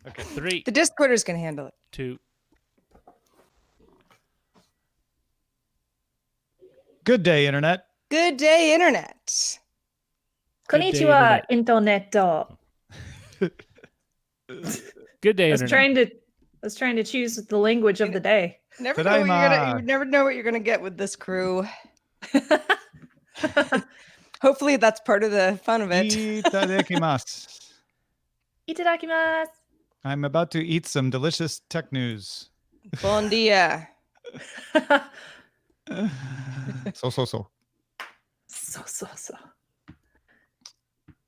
Okay, 3. The Discorder's can handle it. 2. Good day, Internet. Good day, Internet. Konnichiwa, internet. Good day, I was Internet. trying to choose the language of the day. Never know what you never know what you're gonna get with this crew. Hopefully that's part of the fun of it. Itadakimasu. Itadakimasu. I'm about to eat some delicious tech news. Bon dia. So. So.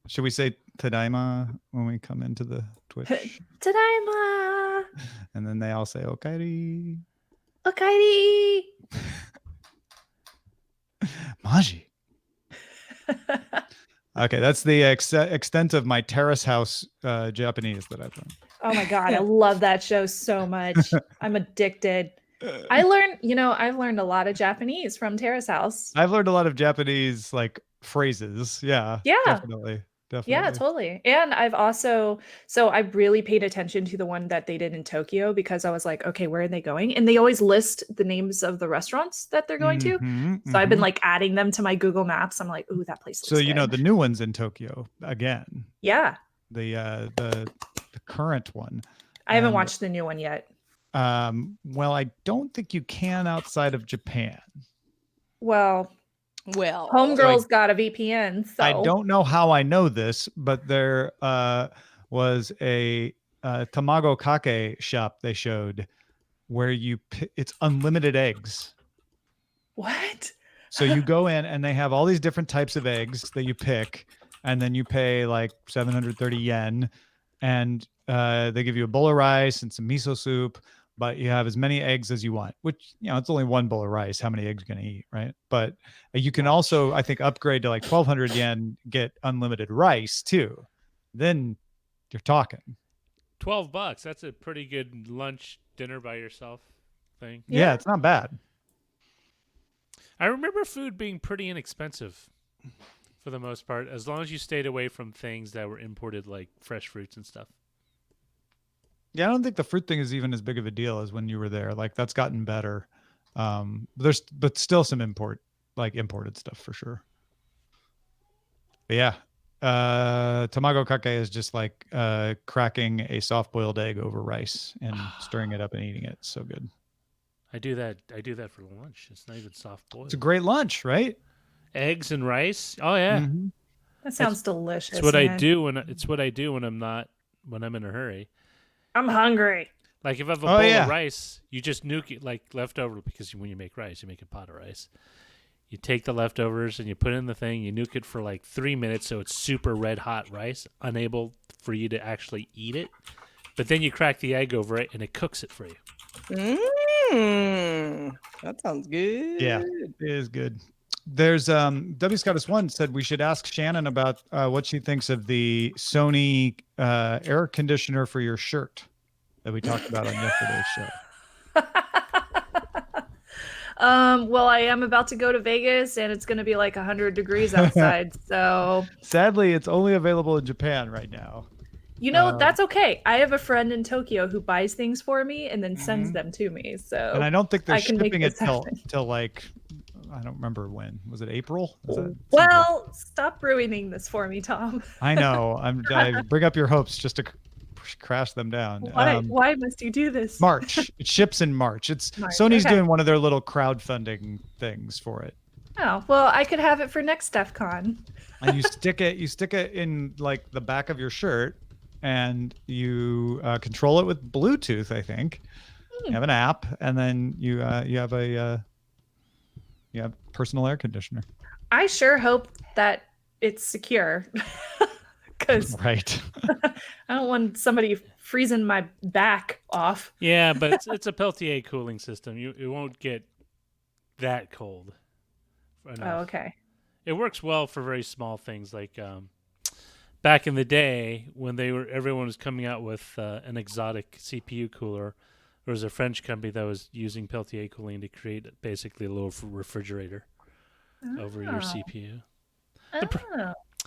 Should we say tadaima when we come into the Twitch? Tadaima. And then they all say okaeri. Okaeri. Maji. Okay, that's the extent of my Terrace House Japanese that I've learned. Oh my God, I love that show so much. I'm addicted. I've learned a lot of Japanese from Terrace House. I've learned a lot of Japanese like phrases. Yeah. Yeah. Definitely. Yeah, totally. And I've also, I really paid attention to the one that they did in Tokyo because I was like, okay, where are they going? And they always list the names of the restaurants that they're going to. So I've been like adding them to my Google Maps. I'm like, ooh, that place looks good. The new one's in Tokyo again. Yeah. The current one. I haven't watched the new one yet. Well, I don't think you can outside of Japan. Well, Homegirl's got a VPN. So I don't know how I know this, but there was a tamago kake shop they showed where it's unlimited eggs. What? So you go in and they have all these different types of eggs that you pick, and then you pay like 730 yen, and they give you a bowl of rice and some miso soup. But you have as many eggs as you want, which, it's only one bowl of rice. How many eggs are you going to eat, right? But you can also, I think, upgrade to like 1,200 yen, get unlimited rice too. Then you're talking. $12. That's a pretty good lunch, dinner by yourself thing. Yeah, it's not bad. I remember food being pretty inexpensive for the most part, as long as you stayed away from things that were imported, like fresh fruits and stuff. Yeah, I don't think the fruit thing is even as big of a deal as when you were there. Like that's gotten better. But still some imported stuff for sure. But yeah, tamago kake is just like cracking a soft-boiled egg over rice and stirring it up and eating it. It's so good. I do that for lunch. It's not even soft-boiled. It's a great lunch, right? Eggs and rice. Oh yeah, that sounds delicious. It's what I do when I'm in a hurry. I'm hungry. Like if I have a bowl of rice, you just nuke it like leftover, because when you make rice, you make a pot of rice. You take the leftovers and you put it in the thing, you nuke it for like 3 minutes so it's super red hot rice, unable for you to actually eat it. But then you crack the egg over it and it cooks it for you. That sounds good. Yeah, it is good. There's W Scottus 1 said we should ask Shannon about what she thinks of the Sony air conditioner for your shirt that we talked about on yesterday's show. Well, I am about to go to Vegas and it's going to be like 100 degrees outside. So sadly, it's only available in Japan right now. That's okay. I have a friend in Tokyo who buys things for me and then sends them to me. So, and I don't think they're shipping it till like, I don't remember when. Was it April? Stop ruining this for me, Tom. I know. I bring up your hopes just to crash them down. Why must you do this? March. It ships in March. Sony's doing one of their little crowdfunding things for it. Oh, well, I could have it for next DEF CON. And you stick it in like the back of your shirt, and you control it with Bluetooth, I think. You have an app, and then you have a personal air conditioner. I sure hope that it's secure. Because right. I don't want somebody freezing my back off. Yeah, but it's a Peltier cooling system. It won't get that cold enough. Oh, okay. It works well for very small things, like back in the day when everyone was coming out with an exotic CPU cooler. There was a French company that was using Peltier cooling to create basically a little refrigerator over your CPU.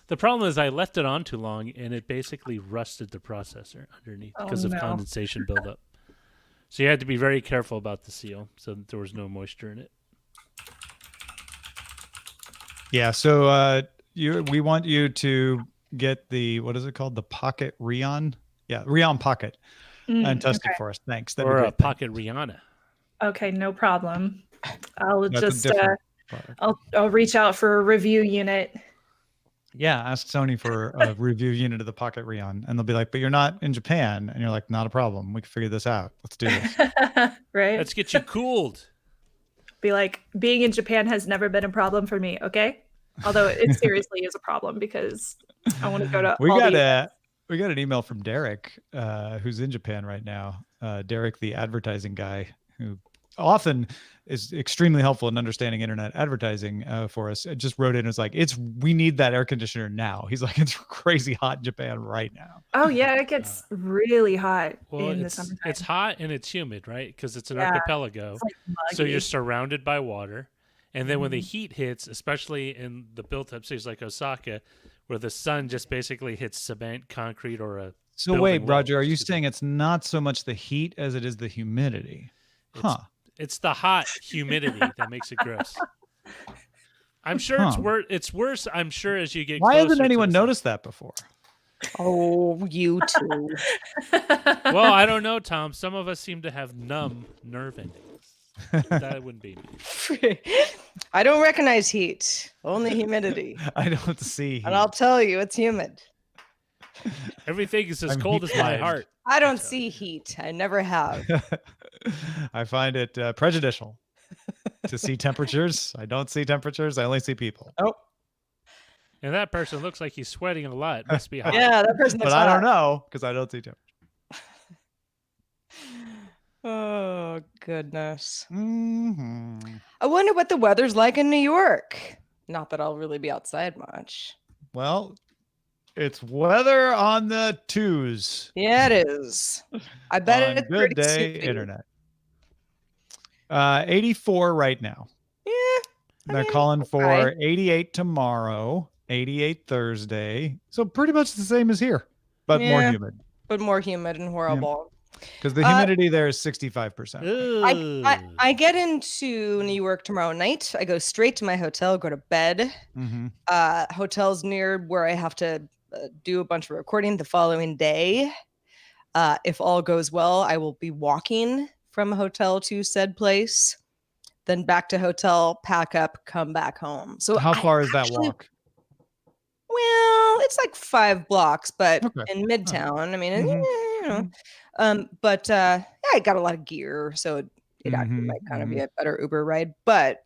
The problem is I left it on too long, and it basically rusted the processor underneath because of condensation buildup. So you had to be very careful about the seal so that there was no moisture in it. Yeah, so we want you to get the, what is it called? The Pocket Rion? Yeah, Rion Pocket. And test it for us. Thanks. Or a Pocket Rihanna. Okay, no problem. I'll That's just I'll reach out for a review unit. Yeah, ask Sony for a review unit of the Pocket Rion, and they'll be like, "But you're not in Japan," and you're like, "Not a problem. We can figure this out. Let's do this." Right? Let's get you cooled. Be like, being in Japan has never been a problem for me. Okay, although it seriously is a problem because I want to go to. We got an email from Derek, who's in Japan right now. Derek, the advertising guy, who often is extremely helpful in understanding internet advertising for us. It just wrote in and was like, we need that air conditioner now. He's like, it's crazy hot in Japan right now. Oh yeah, it gets really hot in the summertime. It's hot and it's humid, right? Because it's an archipelago. It's like so you're surrounded by water. And then when the heat hits, especially in the built-up cities like Osaka, where the sun just basically hits cement, concrete, or a So wait, Roger, are you saying it's not so much the heat as it is the humidity? It's the hot humidity that makes it gross. I'm sure it's worse. I'm sure as you get. Why hasn't anyone noticed that before? Oh, you too. Well, I don't know, Tom. Some of us seem to have numb nerve endings. That wouldn't be me. I don't recognize heat, only humidity. I don't see heat. And I'll tell you, it's humid. Everything is as cold as my heart. I don't see heat. I never have. I find it prejudicial to see temperatures. I don't see temperatures. I only see people. Oh. And that person looks like he's sweating a lot. It must be hot. Yeah, that person looks But hot. I don't know because I don't see temperature. Oh, goodness. Mm-hmm. I wonder what the weather's like in New York. Not that I'll really be outside much. Well, it's weather on the twos. Yeah, it is. I bet it's good pretty day soupy. internet. 84 right now. Yeah. They're calling for 88 tomorrow, 88 Thursday. So pretty much the same as here, but more humid. But more humid and horrible. Because the humidity there is 65%. I get into New York tomorrow night. I go straight to my hotel, go to bed. Mm-hmm. Hotel's near where I have to do a bunch of recording the following day. If all goes well, I will be walking from hotel to said place, then back to hotel, pack up, come back home. So how far is that walk? Well, it's like 5 blocks, but in Midtown. I mean, you know, but I got a lot of gear, so it actually might kind of be a better Uber ride. But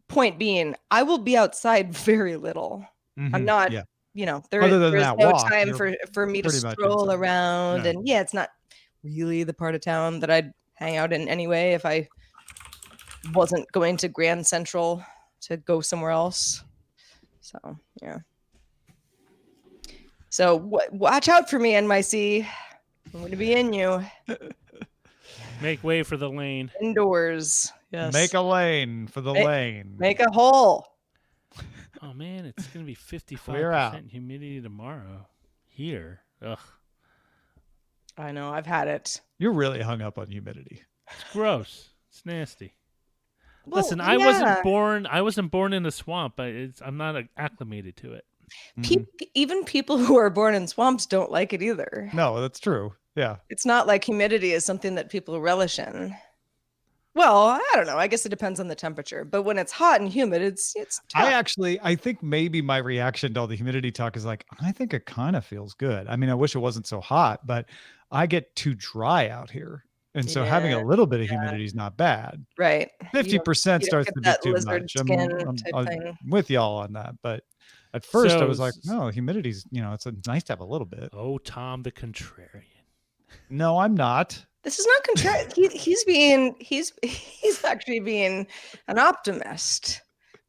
point being, I will be outside very little. I'm not, you know, there's no time for me to stroll around. And it's not really the part of town that I'd hang out in anyway if I wasn't going to Grand Central to go somewhere else. So, yeah. So watch out for me, NYC. I'm going to be in you. Make way for the lane. Indoors. Yes. Make a lane for the lane. Make a hole. Oh, man, it's going to be 55% humidity tomorrow. Here. Ugh. I know. I've had it. You're really hung up on humidity. It's gross. It's nasty. Well, listen, I wasn't born in a swamp. I'm not acclimated to it. Even people who are born in swamps don't like it either. No, that's true. Yeah. It's not like humidity is something that people relish in. Well, I don't know. I guess it depends on the temperature. But when it's hot and humid, it's tough. I think maybe my reaction to all the humidity talk is like, I think it kind of feels good. I mean, I wish it wasn't so hot, but I get too dry out here. And so having a little bit of humidity is not bad. Right. 50% starts to be too much. I'm with y'all on that. But at first I was like, no, humidity's, it's nice to have a little bit. Oh, Tom the contrarian. No, I'm not. This is not contrarian. He's actually being an optimist.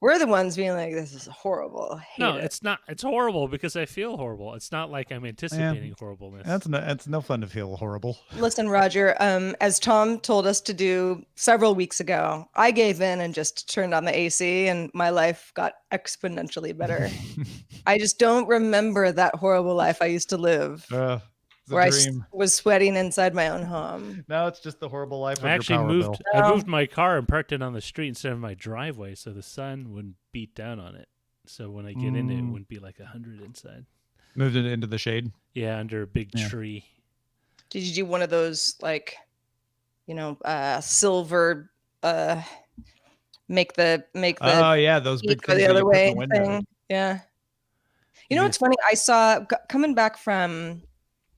We're the ones being like, this is horrible. I hate No, it. it's not. It's horrible because I feel horrible. It's not like I'm anticipating horribleness. That's no fun to feel horrible. Listen, Roger, as Tom told us to do several weeks ago, I gave in and just turned on the AC and my life got exponentially better. I just don't remember that horrible life I used to live. Where I was sweating inside my own home. Now it's just the horrible life of I actually your power bill. I moved my car and parked it on the street instead of my driveway, so the sun wouldn't beat down on it. So when I get in it wouldn't be like 100 inside. Moved it into the shade. Yeah, under a big tree. Did you do one of those like, silver? Make the. Oh yeah, those big things the other way the thing. Yeah. You know what's funny? I saw coming back from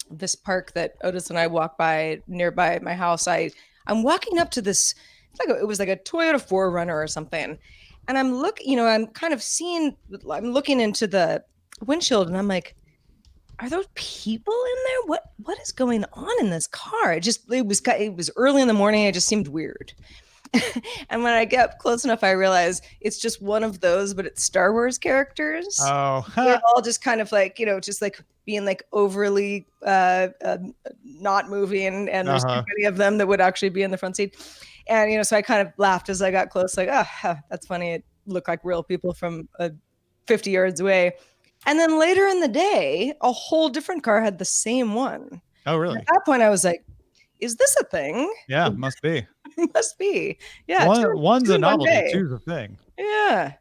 this park that Otis and I walk by nearby my house. I'm walking up to this, it was like a Toyota 4Runner or something. And I'm looking into the windshield and I'm like, are those people in there? What is going on in this car? It was early in the morning. It just seemed weird. And when I get close enough, I realize it's just one of those, but it's Star Wars characters. Oh, they're all just kind of like, just like being like overly not moving, and there's too many of them that would actually be in the front seat. And so I kind of laughed as I got close, like, that's funny. It looked like real people from 50 yards away. And then later in the day, a whole different car had the same one. Oh, really? And at that point, I was like, is this a thing? Yeah, it must be. It must be. Yeah. One's a novelty, two's a thing. Yeah.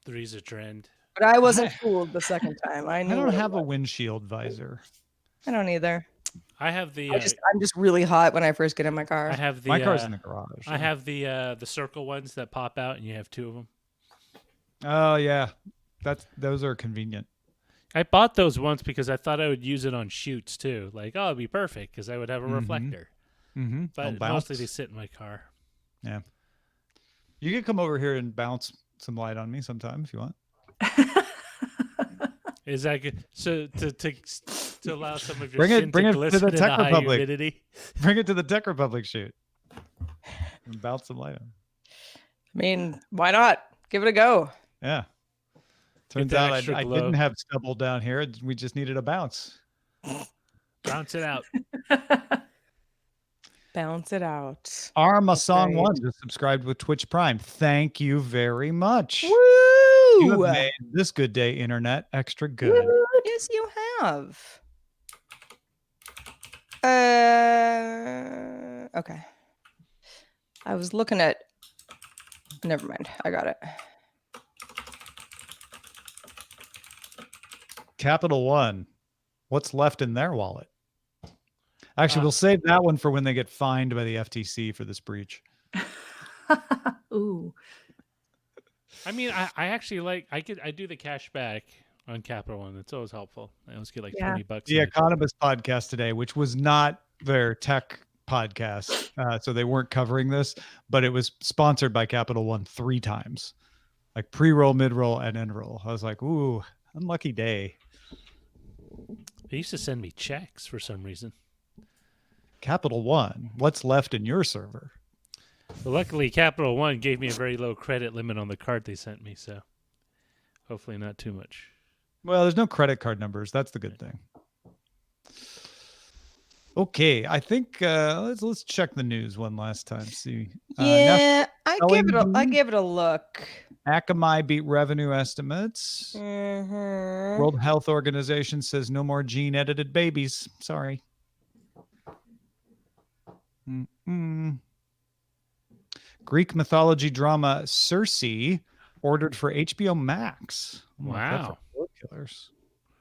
Three's a trend. But I wasn't fooled the second time. I don't have a windshield visor. I don't either. I have the. I'm just really hot when I first get in my car. I have the. My car's in the garage. I have the circle ones that pop out, and you have two of them. Oh yeah, those are convenient. I bought those once because I thought I would use it on shoots too. Like, it'd be perfect because I would have a reflector. Mm-hmm. But mostly they sit in my car. Yeah. You can come over here and bounce some light on me sometime if you want. Is that good? So to allow some of your bring it to the Tech Republic. Humidity? Bring it to the Tech Republic shoot. And bounce some light on. I mean, why not? Give it a go. Yeah. Turns out I didn't have stubble down here. We just needed a bounce. Bounce it out. Bounce it out. Arma Song 1 just subscribed with Twitch Prime. Thank you very much. Woo! You have made this good day internet extra good. Yes, you have. Okay. I was looking at. Never mind. I got it. Capital One. What's left in their wallet? Actually, we'll save that one for when they get fined by the FTC for this breach. Ooh. I mean, I actually I do the cash back on Capital One. It's always helpful. I always get like $20. The Economist podcast today, which was not their tech podcast, so they weren't covering this, but it was sponsored by Capital One 3 times, like pre-roll, mid-roll, and end-roll. I was like, ooh, unlucky day. They used to send me checks for some reason. Capital One, what's left in your server? Well, luckily, Capital One gave me a very low credit limit on the card they sent me, so hopefully not too much. Well, there's no credit card numbers. That's the good thing. Okay, I think let's check the news one last time. See, I gave it a look. Akamai beat revenue estimates. World Health Organization says no more gene-edited babies. Sorry. Greek mythology drama Circe ordered for HBO Max. Wow. Killers.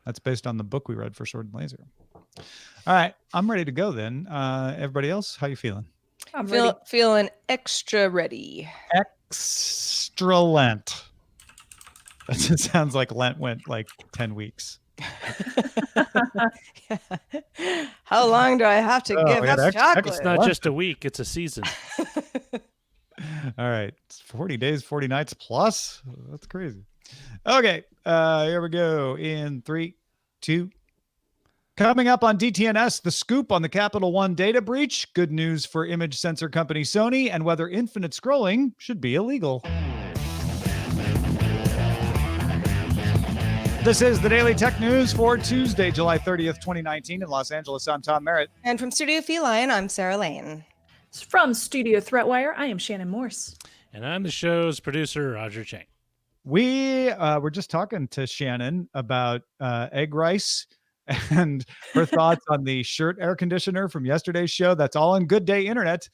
That's based on the book we read for Sword and Laser. All right, I'm ready to go then. Everybody else, how you feeling? I'm feeling extra ready. Extra Lent. That just sounds like Lent went like 10 weeks. How long do I have to give up chocolate? It's not just a week, it's a season. All right. It's 40 days, 40 nights plus. That's crazy. Okay. Here we go in 3, 2. Coming up on DTNS, the scoop on the Capital One data breach, good news for image sensor company Sony, and whether infinite scrolling should be illegal. This is the Daily Tech News for Tuesday, July 30th, 2019 in Los Angeles. I'm Tom Merritt. And from Studio Feline, I'm Sarah Lane. From Studio Threatwire, I am Shannon Morse. And I'm the show's producer, Roger Chang. We were just talking to Shannon about egg rice and her thoughts on the Shirt air conditioner from yesterday's show. That's all on Good Day Internet,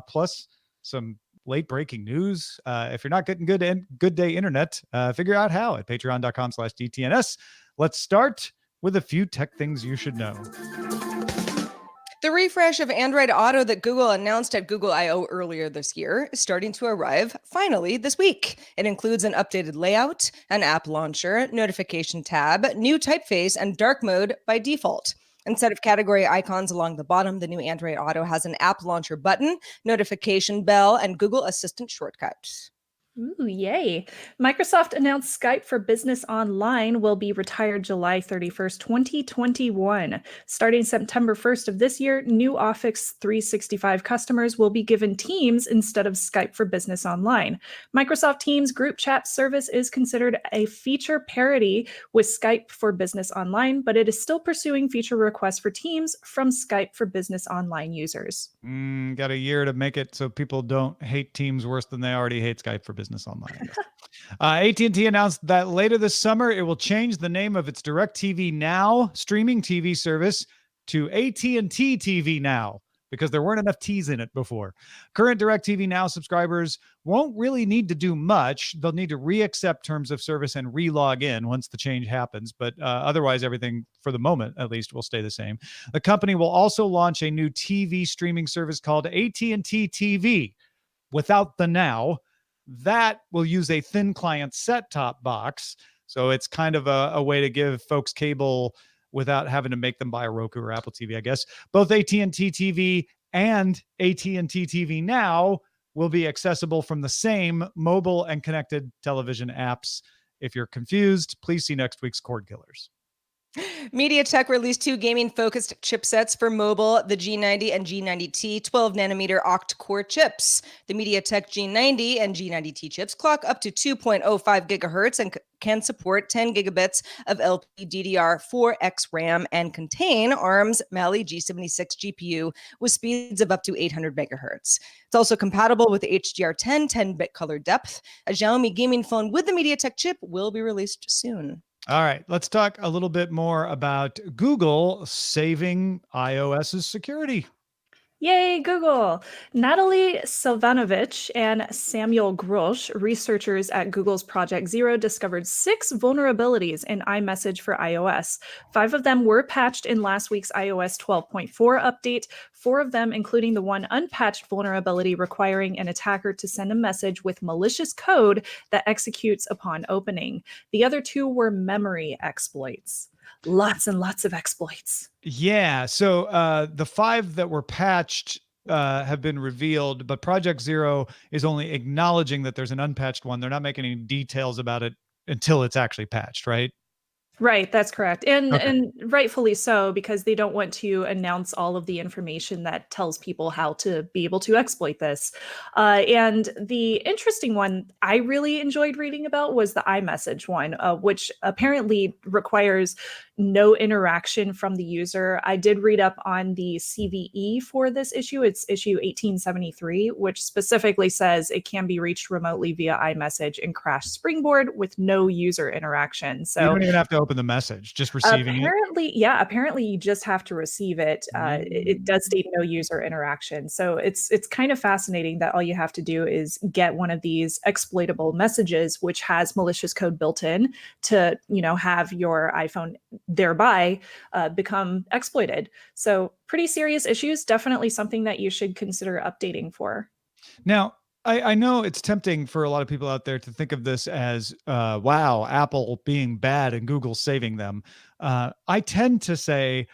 plus some late breaking news. If you're not getting Good Day Internet, figure out how at patreon.com/DTNS. Let's start with a few tech things you should know. The refresh of Android Auto that Google announced at Google I/O earlier this year is starting to arrive finally this week. It includes an updated layout, an app launcher, notification tab, new typeface, and dark mode by default. Instead of category icons along the bottom, the new Android Auto has an app launcher button, notification bell, and Google Assistant shortcut. Ooh, yay. Microsoft announced Skype for Business Online will be retired July 31st, 2021. Starting September 1st of this year, new Office 365 customers will be given Teams instead of Skype for Business Online. Microsoft Teams group chat service is considered a feature parity with Skype for Business Online, but it is still pursuing feature requests for Teams from Skype for Business Online users. Got a year to make it so people don't hate Teams worse than they already hate Skype for Business Online. AT&T announced that later this summer, it will change the name of its DirecTV Now streaming TV service to AT&T TV Now because there weren't enough T's in it before. Current DirecTV Now subscribers won't really need to do much. They'll need to re-accept terms of service and re-log in once the change happens. But otherwise, everything, for the moment at least, will stay the same. The company will also launch a new TV streaming service called AT&T TV without the Now. That will use a thin client set-top box. So it's kind of a way to give folks cable without having to make them buy a Roku or Apple TV, I guess. Both AT&T TV and AT&T TV Now will be accessible from the same mobile and connected television apps. If you're confused, please see next week's Cord Killers. MediaTek released two gaming-focused chipsets for mobile, the G90 and G90T 12-nanometer octa-core chips. The MediaTek G90 and G90T chips clock up to 2.05 gigahertz and can support 10 gigabits of LPDDR4X RAM and contain ARM's Mali G76 GPU with speeds of up to 800 megahertz. It's also compatible with HDR10 10-bit color depth. A Xiaomi gaming phone with the MediaTek chip will be released soon. All right, let's talk a little bit more about Google saving iOS's security. Yay, Google! Natalie Silvanovich and Samuel Grosch, researchers at Google's Project Zero, discovered 6 vulnerabilities in iMessage for iOS. 5 of them were patched in last week's iOS 12.4 update. 4 of them, including the one unpatched vulnerability requiring an attacker to send a message with malicious code that executes upon opening. The other 2 were memory exploits. Lots and lots of exploits. Yeah. So the 5 that were patched have been revealed, but Project Zero is only acknowledging that there's an unpatched one. They're not making any details about it until it's actually patched, right? Right, that's correct. And rightfully so, because they don't want to announce all of the information that tells people how to be able to exploit this. And the interesting one I really enjoyed reading about was the iMessage one, which apparently requires no interaction from the user. I did read up on the CVE for this issue. It's issue 1873, which specifically says it can be reached remotely via iMessage and Crash Springboard with no user interaction. So you don't even have to open the message, just receiving it. Yeah, apparently you just have to receive it. It does state no user interaction. So it's kind of fascinating that all you have to do is get one of these exploitable messages, which has malicious code built in to, have your iPhone thereby become exploited. So pretty serious issues, definitely something that you should consider updating for. Now, I know it's tempting for a lot of people out there to think of this as, wow, Apple being bad and Google saving them. I tend to say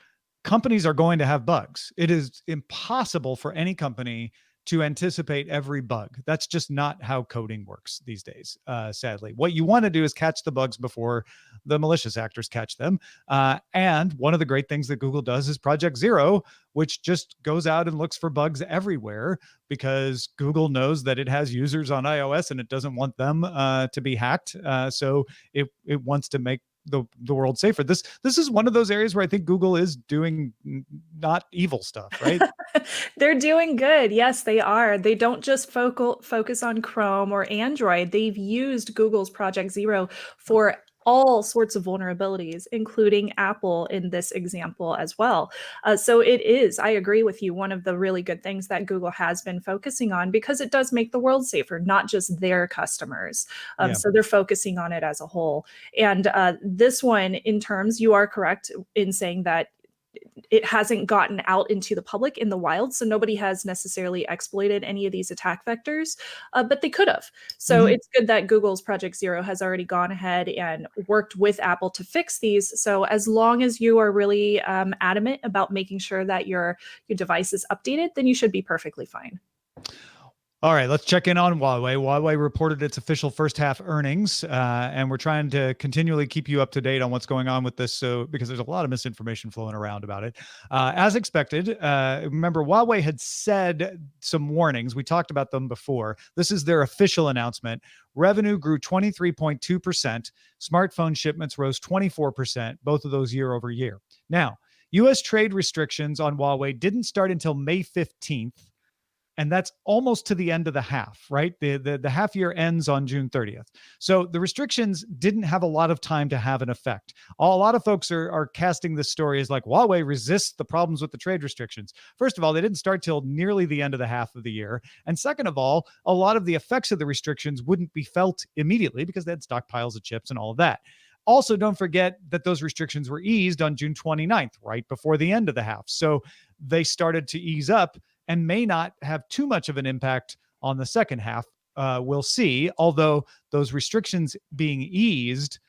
companies are going to have bugs. It is impossible for any company to anticipate every bug. That's just not how coding works these days, sadly. What you want to do is catch the bugs before the malicious actors catch them. And one of the great things that Google does is Project Zero, which just goes out and looks for bugs everywhere because Google knows that it has users on iOS and it doesn't want them to be hacked. So it wants to make the world safer. This is one of those areas where I think Google is doing not evil stuff, right? They're doing good. Yes, they are. They don't just focus on Chrome or Android. They've used Google's Project Zero for all sorts of vulnerabilities, including Apple in this example as well. So it is, I agree with you, one of the really good things that Google has been focusing on, because it does make the world safer, not just their customers. So they're focusing on it as a whole. And this one, in terms, you are correct in saying that it hasn't gotten out into the public in the wild. So nobody has necessarily exploited any of these attack vectors, but they could have. So it's good that Google's Project Zero has already gone ahead and worked with Apple to fix these. So as long as you are really adamant about making sure that your device is updated, then you should be perfectly fine. All right, let's check in on Huawei. Huawei reported its official first half earnings, and we're trying to continually keep you up to date on what's going on with this. So, because there's a lot of misinformation flowing around about it. As expected, remember, Huawei had said some warnings. We talked about them before. This is their official announcement. Revenue grew 23.2%. Smartphone shipments rose 24%, both of those year over year. Now, U.S. trade restrictions on Huawei didn't start until May 15th. And that's almost to the end of the half, right? The half year ends on June 30th. So the restrictions didn't have a lot of time to have an effect. A lot of folks are casting this story as like Huawei resists the problems with the trade restrictions. First of all, they didn't start till nearly the end of the half of the year. And second of all, a lot of the effects of the restrictions wouldn't be felt immediately because they had stockpiles of chips and all of that. Also, don't forget that those restrictions were eased on June 29th, right before the end of the half. So they started to ease up and may not have too much of an impact on the second half. We'll see, although those restrictions being eased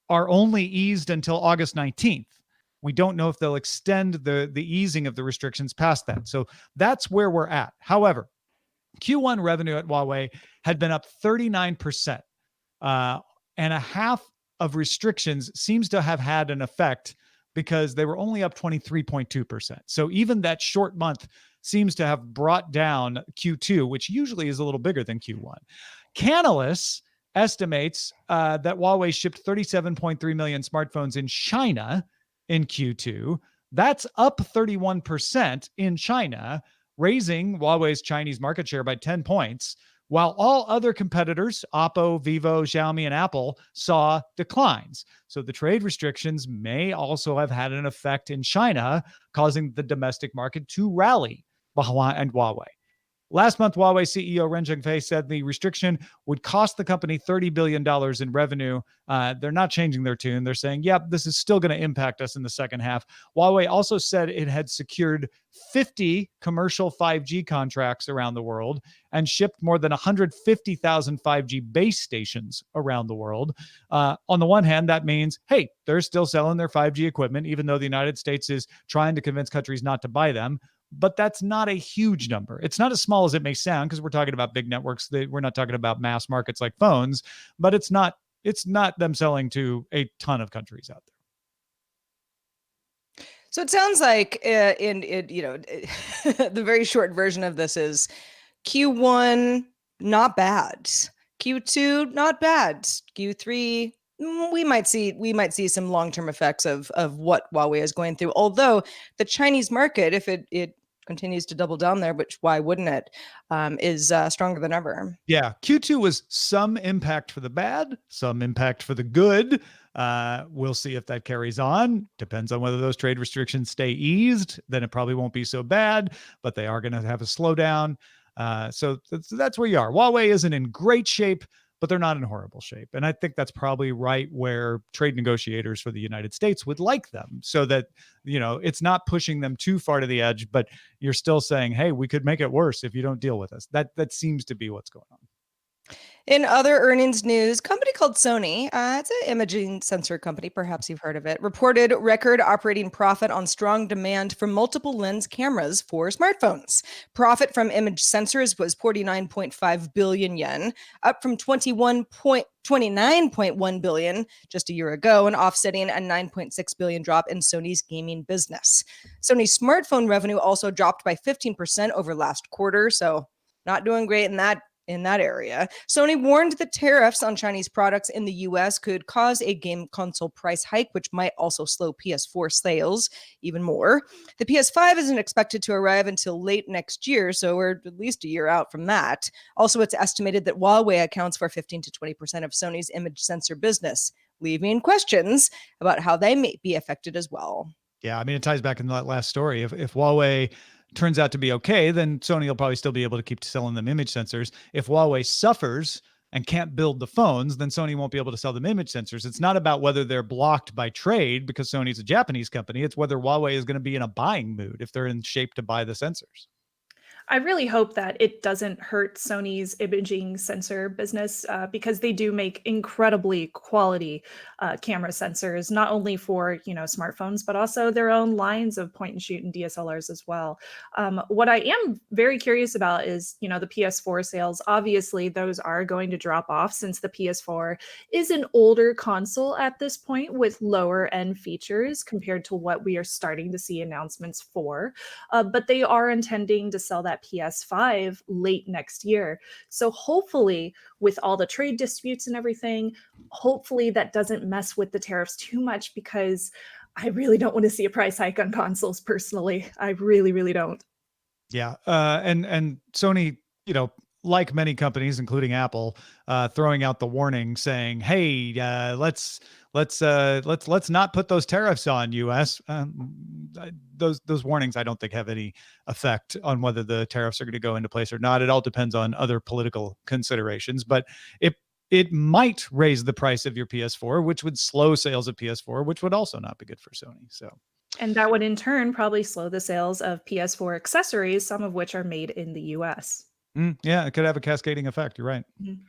are only eased until August 19th. We don't know if they'll extend the easing of the restrictions past that. So that's where we're at. However, Q1 revenue at Huawei had been up 39%, and a half of restrictions seems to have had an effect because they were only up 23.2%. So even that short month seems to have brought down Q2, which usually is a little bigger than Q1. Canalys estimates that Huawei shipped 37.3 million smartphones in China in Q2. That's up 31% in China, raising Huawei's Chinese market share by 10 points, while all other competitors, Oppo, Vivo, Xiaomi, and Apple, saw declines. So the trade restrictions may also have had an effect in China, causing the domestic market to rally behind Huawei. Last month, Huawei CEO Ren Zhengfei said the restriction would cost the company $30 billion in revenue. They're not changing their tune. They're saying, yep, this is still going to impact us in the second half. Huawei also said it had secured 50 commercial 5G contracts around the world and shipped more than 150,000 5G base stations around the world. On the one hand, that means, hey, they're still selling their 5G equipment, even though the United States is trying to convince countries not to buy them. But that's not a huge number. It's not as small as it may sound because we're talking about big networks. We're not talking about mass markets like phones, but it's not them selling to a ton of countries out there. So it sounds like the very short version of this is Q1, not bad. Q2, not bad. Q3, we might see some long-term effects of what Huawei is going through. Although the Chinese market, if it continues to double down there, which why wouldn't it, is stronger than ever. Yeah, Q2 was some impact for the bad, some impact for the good. We'll see if that carries on. Depends on whether those trade restrictions stay eased. Then it probably won't be so bad, but they are going to have a slowdown. So that's where you are. Huawei isn't in great shape, but they're not in horrible shape. And I think that's probably right where trade negotiators for the United States would like them, so that, it's not pushing them too far to the edge, but you're still saying, hey, we could make it worse if you don't deal with us. That seems to be what's going on. In other earnings news, company called Sony, it's an imaging sensor company, perhaps you've heard of it, reported record operating profit on strong demand for multiple lens cameras for smartphones. Profit from image sensors was 49.5 billion yen, up from 29.1 billion just a year ago, and offsetting a 9.6 billion drop in Sony's gaming business. Sony's smartphone revenue also dropped by 15% over last quarter, so not doing great in that in that area. Sony warned that tariffs on Chinese products in the US could cause a game console price hike, which might also slow PS4 sales even more. The PS5 isn't expected to arrive until late next year, so we're at least a year out from that. Also, it's estimated that Huawei accounts for 15 to 20% of Sony's image sensor business, leaving questions about how they may be affected as well. Yeah, I mean, it ties back into that last story. If Huawei turns out to be okay, then Sony will probably still be able to keep selling them image sensors. If Huawei suffers and can't build the phones, then Sony won't be able to sell them image sensors. It's not about whether they're blocked by trade because Sony's a Japanese company. It's whether Huawei is going to be in a buying mood if they're in shape to buy the sensors. I really hope that it doesn't hurt Sony's imaging sensor business because they do make incredibly quality camera sensors, not only for smartphones, but also their own lines of point and shoot and DSLRs as well. What I am very curious about is, the PS4 sales. Obviously, those are going to drop off since the PS4 is an older console at this point with lower end features compared to what we are starting to see announcements for. But they are intending to sell that PS5 late next year. So hopefully, with all the trade disputes and everything, hopefully that doesn't mess with the tariffs too much, because I really don't want to see a price hike on consoles personally. I really, really don't. Yeah. And Sony, like many companies, including Apple, throwing out the warning saying, "Hey, let's not put those tariffs on US." Those warnings, I don't think, have any effect on whether the tariffs are going to go into place or not. It all depends on other political considerations, but it might raise the price of your PS4, which would slow sales of PS4, which would also not be good for Sony. So. And that would in turn probably slow the sales of PS4 accessories, some of which are made in the US. Yeah, it could have a cascading effect. You're right. Mm-hmm.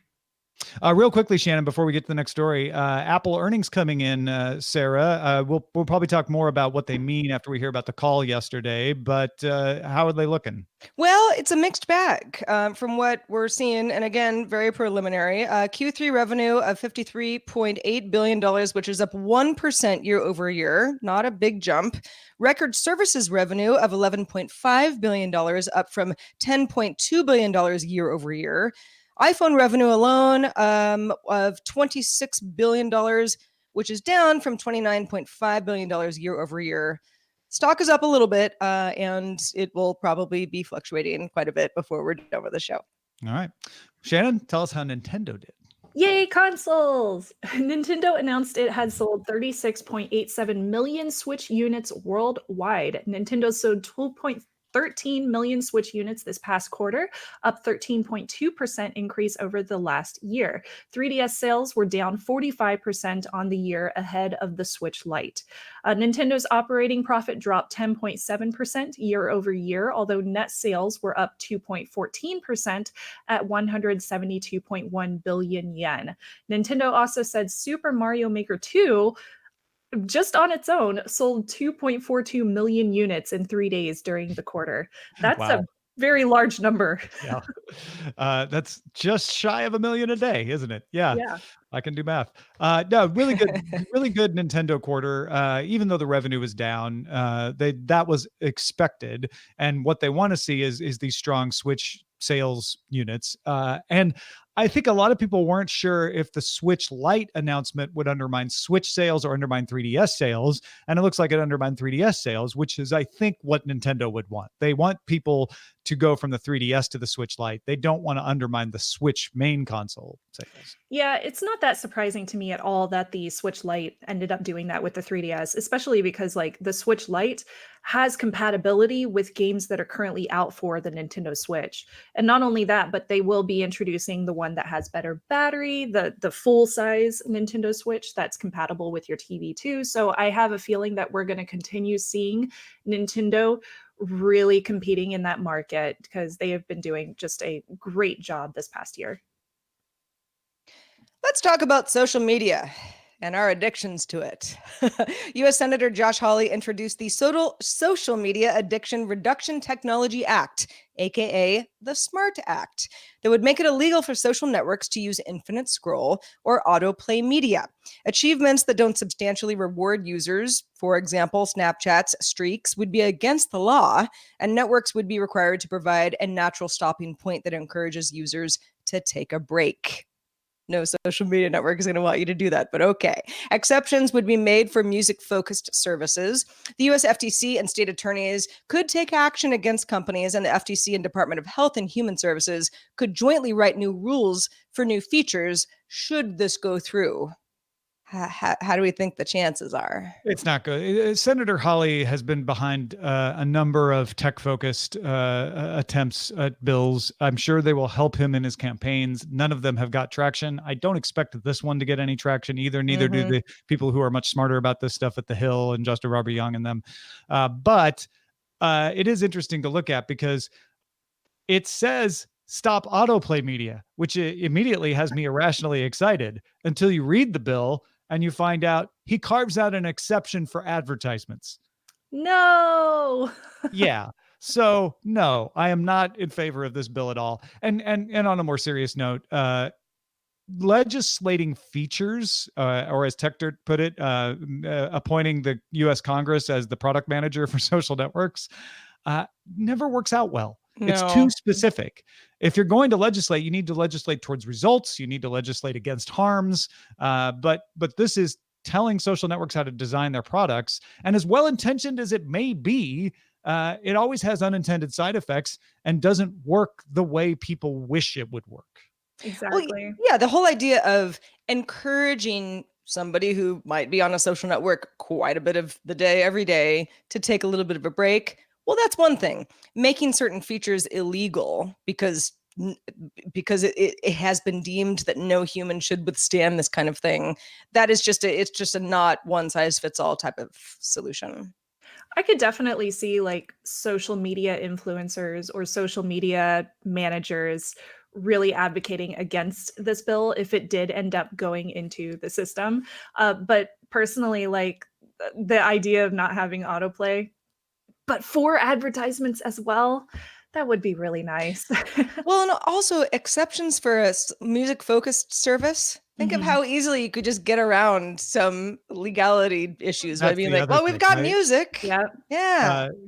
Real quickly, Shannon, before we get to the next story, Apple earnings coming in, Sarah. We'll probably talk more about what they mean after we hear about the call yesterday, but how are they looking? Well, it's a mixed bag from what we're seeing. And again, very preliminary. Q3 revenue of $53.8 billion, which is up 1% year over year. Not a big jump. Record services revenue of $11.5 billion, up from $10.2 billion year over year. iPhone revenue alone of $26 billion, which is down from $29.5 billion year over year. Stock is up a little bit, and it will probably be fluctuating quite a bit before we're done with the show. All right. Shannon, tell us how Nintendo did. Yay, consoles! Nintendo announced it had sold 36.87 million Switch units worldwide. Nintendo sold 12.13 million Switch units this past quarter, up 13.2% increase over the last year. 3DS sales were down 45% on the year, ahead of the Switch Lite. Nintendo's operating profit dropped 10.7% year over year, although net sales were up 2.14% at 172.1 billion yen. Nintendo also said Super Mario Maker 2 just on its own sold 2.42 million units in 3 days during the quarter. That's a very large number. Yeah. That's just shy of 1 million a day, isn't it? Yeah. I can do math. No, really good Nintendo quarter. Even though the revenue was down, that was expected. And what they want to see is these strong Switch sales units. And I think a lot of people weren't sure if the Switch Lite announcement would undermine Switch sales or undermine 3DS sales. And it looks like it undermined 3DS sales, which is, I think, what Nintendo would want. They want people to go from the 3DS to the Switch Lite. They don't want to undermine the Switch main console sales. Yeah, it's not that surprising to me at all that the Switch Lite ended up doing that with the 3DS, especially because the Switch Lite has compatibility with games that are currently out for the Nintendo Switch. And not only that, but they will be introducing the one that has better battery, the full-size Nintendo Switch that's compatible with your TV too. So I have a feeling that we're going to continue seeing Nintendo really competing in that market because they have been doing just a great job this past year. Let's talk about social media and our addictions to it. U.S. Senator Josh Hawley introduced the Social Media Addiction Reduction Technology Act, aka the SMART Act, that would make it illegal for social networks to use infinite scroll or autoplay media. Achievements that don't substantially reward users, for example, Snapchat's streaks, would be against the law, and networks would be required to provide a natural stopping point that encourages users to take a break. No social media network is going to want you to do that, but okay. Exceptions would be made for music-focused services. The U.S. FTC and state attorneys could take action against companies, and the FTC and Department of Health and Human Services could jointly write new rules for new features should this go through. How do we think the chances are? It's not good. Senator Hawley has been behind a number of tech-focused attempts at bills. I'm sure they will help him in his campaigns. None of them have got traction. I don't expect this one to get any traction either. Neither do the people who are much smarter about this stuff at the Hill and Justin Robert Young and them. But it is interesting to look at because it says stop autoplay media, which immediately has me irrationally excited until you read the bill and you find out he carves out an exception for advertisements. No. Yeah. So no, I am not in favor of this bill at all. And on a more serious note, legislating features, or as Tector put it, appointing the U.S. Congress as the product manager for social networks, never works out well. No. It's too specific. If you're going to legislate, you need to legislate towards results. You need to legislate against harms. But this is telling social networks how to design their products. And as well-intentioned as it may be, it always has unintended side effects and doesn't work the way people wish it would work. Exactly. Well, yeah, the whole idea of encouraging somebody who might be on a social network quite a bit of the day, every day, to take a little bit of a break. Well, that's one thing. Making certain features illegal because it has been deemed that no human should withstand this kind of thing. That is it's just a not one size fits all type of solution. I could definitely see like social media influencers or social media managers really advocating against this bill if it did end up going into the system. But personally, like the idea of not having autoplay, but for advertisements as well, that would be really nice. Well, and also exceptions for a music-focused service. Think of how easily you could just get around some legality issues by being like, well, we've got music. Yeah.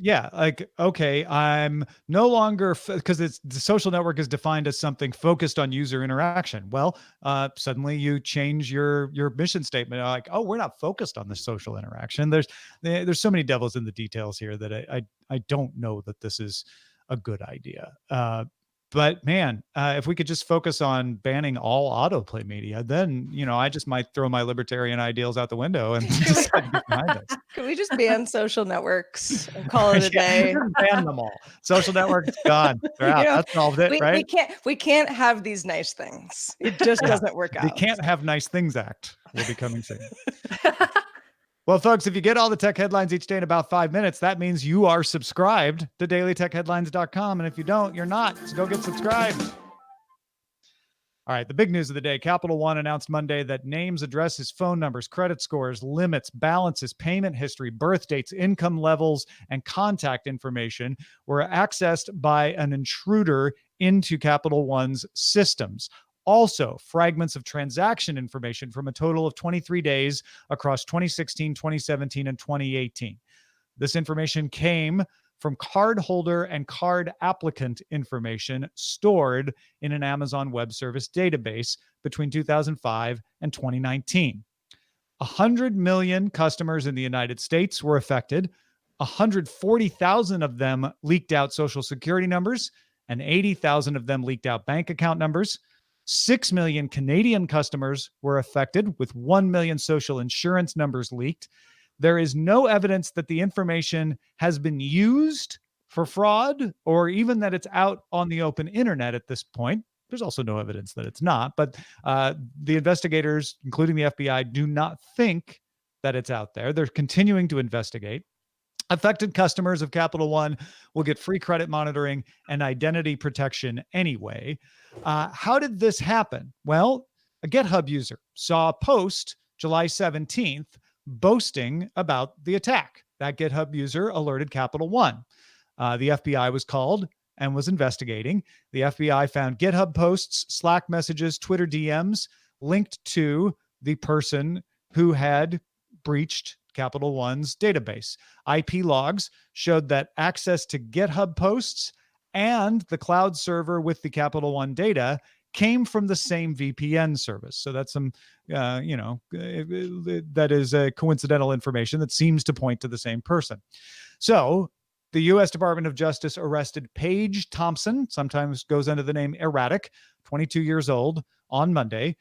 Yeah. Like, okay, I'm no longer, because the social network is defined as something focused on user interaction. Well, suddenly you change your mission statement. Like, oh, we're not focused on the social interaction. There's so many devils in the details here that I don't know that this is a good idea. But man, if we could just focus on banning all autoplay media, then, I just might throw my libertarian ideals out the window and decide to get behind this. Can we just ban social networks and call it a day? Ban them all. Social networks gone. They're out. That solved it, right? We can't have these nice things. It just doesn't work out. The Can't Have Nice Things Act will be coming soon. Well, folks, if you get all the tech headlines each day in about 5 minutes, that means you are subscribed to dailytechheadlines.com. And if you don't, you're not. So go get subscribed. All right, the big news of the day. Capital One announced Monday that names, addresses, phone numbers, credit scores, limits, balances, payment history, birth dates, income levels, and contact information were accessed by an intruder into Capital One's systems. Also, fragments of transaction information from a total of 23 days across 2016, 2017, and 2018. This information came from cardholder and card applicant information stored in an Amazon Web Service database between 2005 and 2019. 100 million customers in the United States were affected. 140,000 of them leaked out Social Security numbers, and 80,000 of them leaked out bank account numbers. 6 million Canadian customers were affected, with 1 million social insurance numbers leaked. There is no evidence that the information has been used for fraud or even that it's out on the open internet at this point. There's also no evidence that it's not, but the investigators, including the FBI, do not think that it's out there. They're continuing to investigate. Affected customers of Capital One will get free credit monitoring and identity protection anyway. How did this happen? Well, a GitHub user saw a post July 17th boasting about the attack. That GitHub user alerted Capital One. The FBI was called and was investigating. The FBI found GitHub posts, Slack messages, Twitter DMs linked to the person who had breached Capital One's database. IP logs showed that access to GitHub posts and the cloud server with the Capital One data came from the same VPN service. So that's some, that is a coincidental information that seems to point to the same person. So the U.S. Department of Justice arrested Paige Thompson, sometimes goes under the name Erratic, 22 years old, on Monday.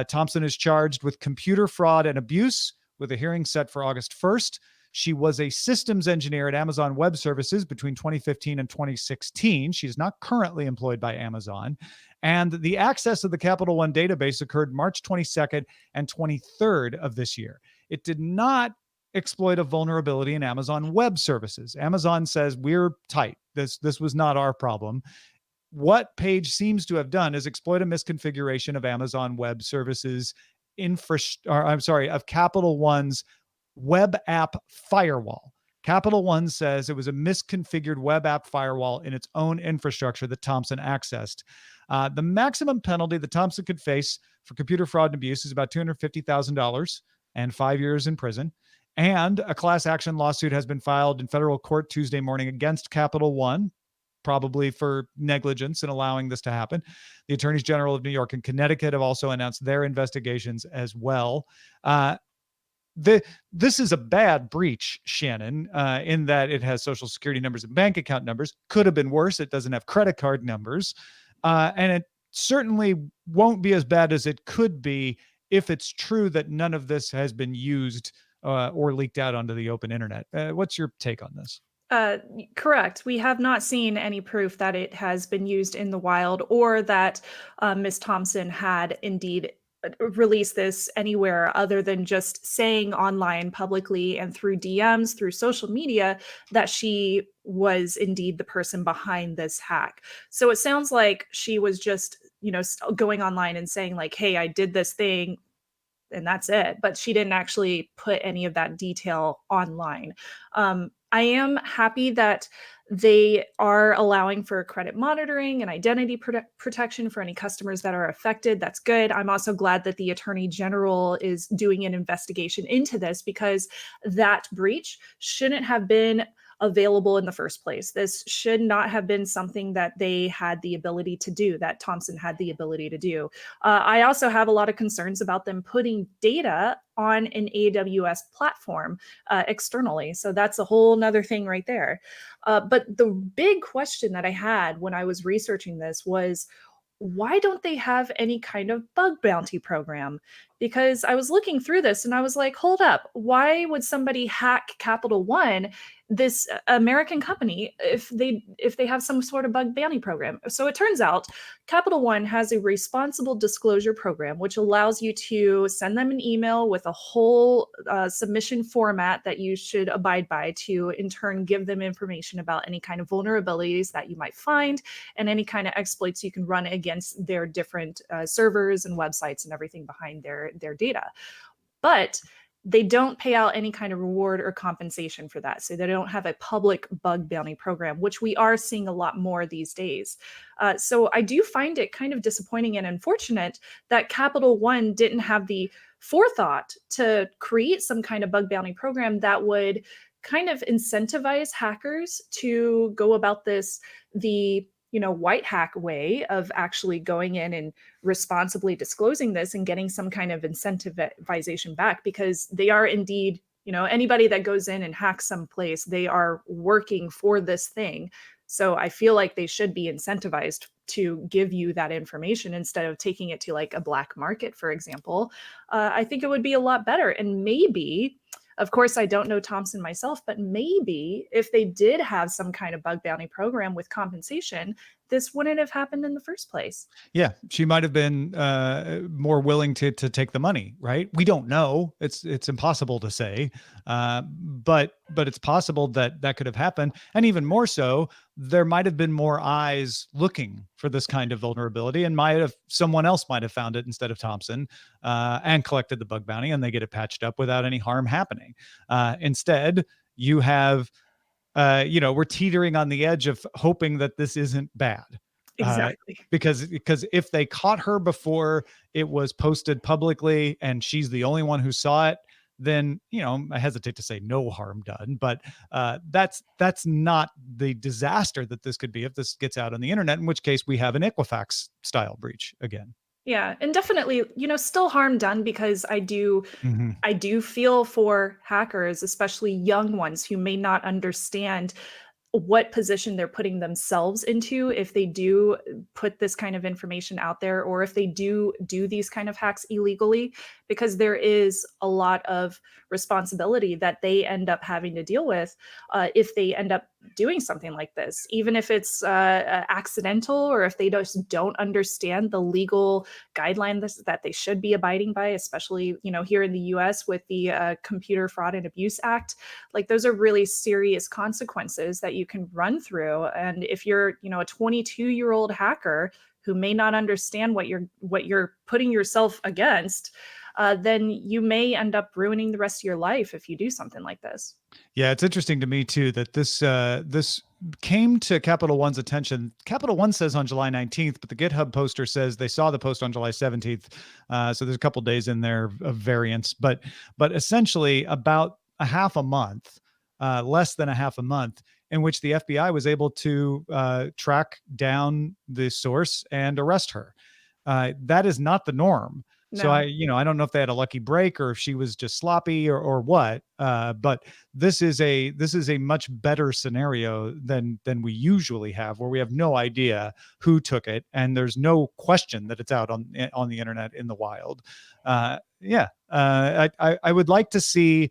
Thompson is charged with computer fraud and abuse, with a hearing set for August 1st. She was a systems engineer at Amazon Web Services between 2015 and 2016. She's not currently employed by Amazon. And the access of the Capital One database occurred March 22nd and 23rd of this year. It did not exploit a vulnerability in Amazon Web Services. Amazon says, we're tight. This was not our problem. What Paige seems to have done is exploit a misconfiguration of Amazon Web Services of Capital One's web app firewall. Capital One says it was a misconfigured web app firewall in its own infrastructure that Thompson accessed. The maximum penalty that Thompson could face for computer fraud and abuse is about $250,000 and 5 years in prison. And a class action lawsuit has been filed in federal court Tuesday morning against Capital One, probably for negligence in allowing this to happen. The attorneys general of New York and Connecticut have also announced their investigations as well. This is a bad breach, Shannon, in that it has social security numbers and bank account numbers. Could have been worse. It doesn't have credit card numbers. And it certainly won't be as bad as it could be if it's true that none of this has been used or leaked out onto the open internet. What's your take on this? Correct. We have not seen any proof that it has been used in the wild or that Ms. Thompson had indeed released this anywhere other than just saying online publicly and through DMs, through social media, that she was indeed the person behind this hack. So it sounds like she was just, going online and saying like, hey, I did this thing, and that's it. But she didn't actually put any of that detail online. I am happy that they are allowing for credit monitoring and identity protection for any customers that are affected. That's good. I'm also glad that the Attorney General is doing an investigation into this, because that breach shouldn't have been available in the first place. This should not have been something that they had the ability to do, that Thompson had the ability to do. I also have a lot of concerns about them putting data on an AWS platform externally. So that's a whole nother thing right there. But the big question that I had when I was researching this was, why don't they have any kind of bug bounty program? Because I was looking through this and I was like, hold up, why would somebody hack Capital One, this American company, if they have some sort of bug bounty program? So it turns out Capital One has a responsible disclosure program, which allows you to send them an email with a whole submission format that you should abide by to in turn give them information about any kind of vulnerabilities that you might find and any kind of exploits you can run against their different servers and websites and everything behind their data. But they don't pay out any kind of reward or compensation for that. So they don't have a public bug bounty program, which we are seeing a lot more these days. So I do find it kind of disappointing and unfortunate that Capital One didn't have the forethought to create some kind of bug bounty program that would kind of incentivize hackers to go about this the white hat way of actually going in and responsibly disclosing this and getting some kind of incentivization back, because they are indeed, anybody that goes in and hacks someplace, they are working for this thing. So I feel like they should be incentivized to give you that information instead of taking it to like a black market, for example. I think it would be a lot better. And maybe, of course, I don't know Thompson myself, but maybe if they did have some kind of bug bounty program with compensation, this wouldn't have happened in the first place. Yeah, she might have been more willing to take the money, right? We don't know. It's impossible to say, but it's possible that could have happened. And even more so, there might have been more eyes looking for this kind of vulnerability, and someone else might have found it instead of Thompson and collected the bug bounty, and they get it patched up without any harm happening. Instead, you have we're teetering on the edge of hoping that this isn't bad. Exactly. Because if they caught her before it was posted publicly and she's the only one who saw it, then, I hesitate to say no harm done, but that's not the disaster that this could be if this gets out on the internet, in which case we have an Equifax style breach again. Yeah, and definitely, still harm done, because I do feel for hackers, especially young ones who may not understand what position they're putting themselves into if they do put this kind of information out there, or if they do these kind of hacks illegally, because there is a lot of responsibility that they end up having to deal with if they end up doing something like this, even if it's accidental, or if they just don't understand the legal guidelines that they should be abiding by, especially here in the US with the Computer Fraud and Abuse Act. Like, those are really serious consequences that you can run through. And if you're a 22-year-old hacker who may not understand what you're putting yourself against, then you may end up ruining the rest of your life if you do something like this. Yeah, it's interesting to me too that this came to Capital One's attention. Capital One says on July 19th, but the GitHub poster says they saw the post on July 17th. So there's a couple days in there of variance, but essentially about a half a month, less than a half a month, in which the FBI was able to track down the source and arrest her. That is not the norm. No. So I don't know if they had a lucky break or if she was just sloppy or what. But this is a much better scenario than we usually have, where we have no idea who took it, and there's no question that it's out on the internet in the wild. I would like to see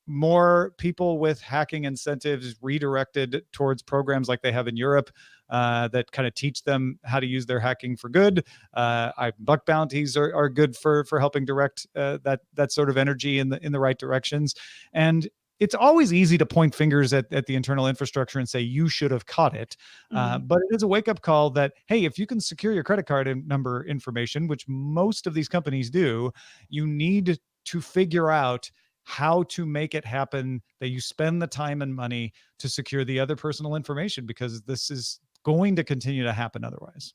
more people with hacking incentives redirected towards programs like they have in Europe that kind of teach them how to use their hacking for good. Buck bounties are good for helping direct that sort of energy in the right directions. And it's always easy to point fingers at the internal infrastructure and say you should have caught it. But it is a wake-up call that, hey, if you can secure your credit card number information, which most of these companies do, you need to figure out how to make it happen, that you spend the time and money to secure the other personal information, because this is going to continue to happen otherwise.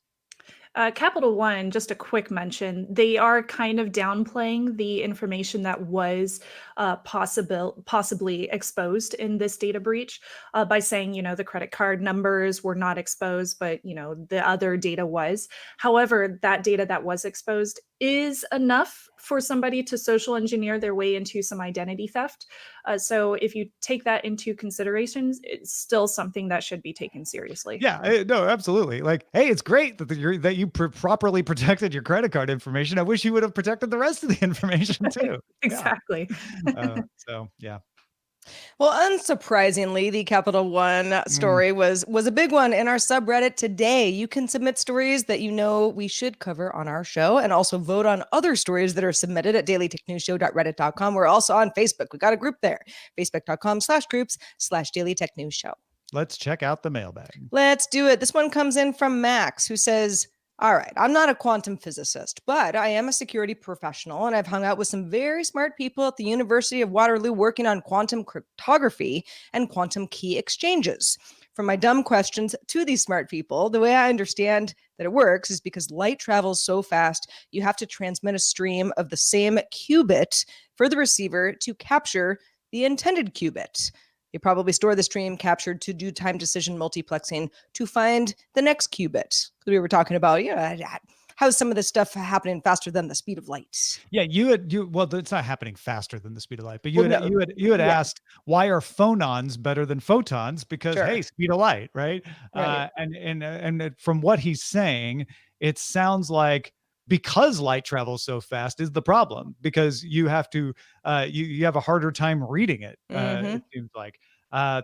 Capital One, just a quick mention, they are kind of downplaying the information that was possibly exposed in this data breach by saying, the credit card numbers were not exposed, but, the other data was. However, that data that was exposed is enough for somebody to social engineer their way into some identity theft. So if you take that into consideration, it's still something that should be taken seriously. Yeah, no, absolutely. Like, hey, it's great that you properly protected your credit card information. I wish you would have protected the rest of the information too. Exactly. So yeah. Well, unsurprisingly, the Capital One story was a big one in our subreddit today. You can submit stories that we should cover on our show, and also vote on other stories that are submitted at dailytechnewsshow.reddit.com. We're also on Facebook. We got a group there, facebook.com/groups/dailytechnewsshow. Let's check out the mailbag. Let's do it. This one comes in from Max, who says, all right, I'm not a quantum physicist, but I am a security professional, and I've hung out with some very smart people at the University of Waterloo working on quantum cryptography and quantum key exchanges. From my dumb questions to these smart people, the way I understand that it works is because light travels so fast, you have to transmit a stream of the same qubit for the receiver to capture the intended qubit. You probably store the stream captured to do time decision multiplexing to find the next qubit. We were talking about, how's some of this stuff happening faster than the speed of light? Yeah, well, it's not happening faster than the speed of light, but you had asked, why are phonons better than photons? Because hey, speed of light, right? And from what he's saying, it sounds like because light travels so fast is the problem, because you have to you have a harder time reading it. It seems like.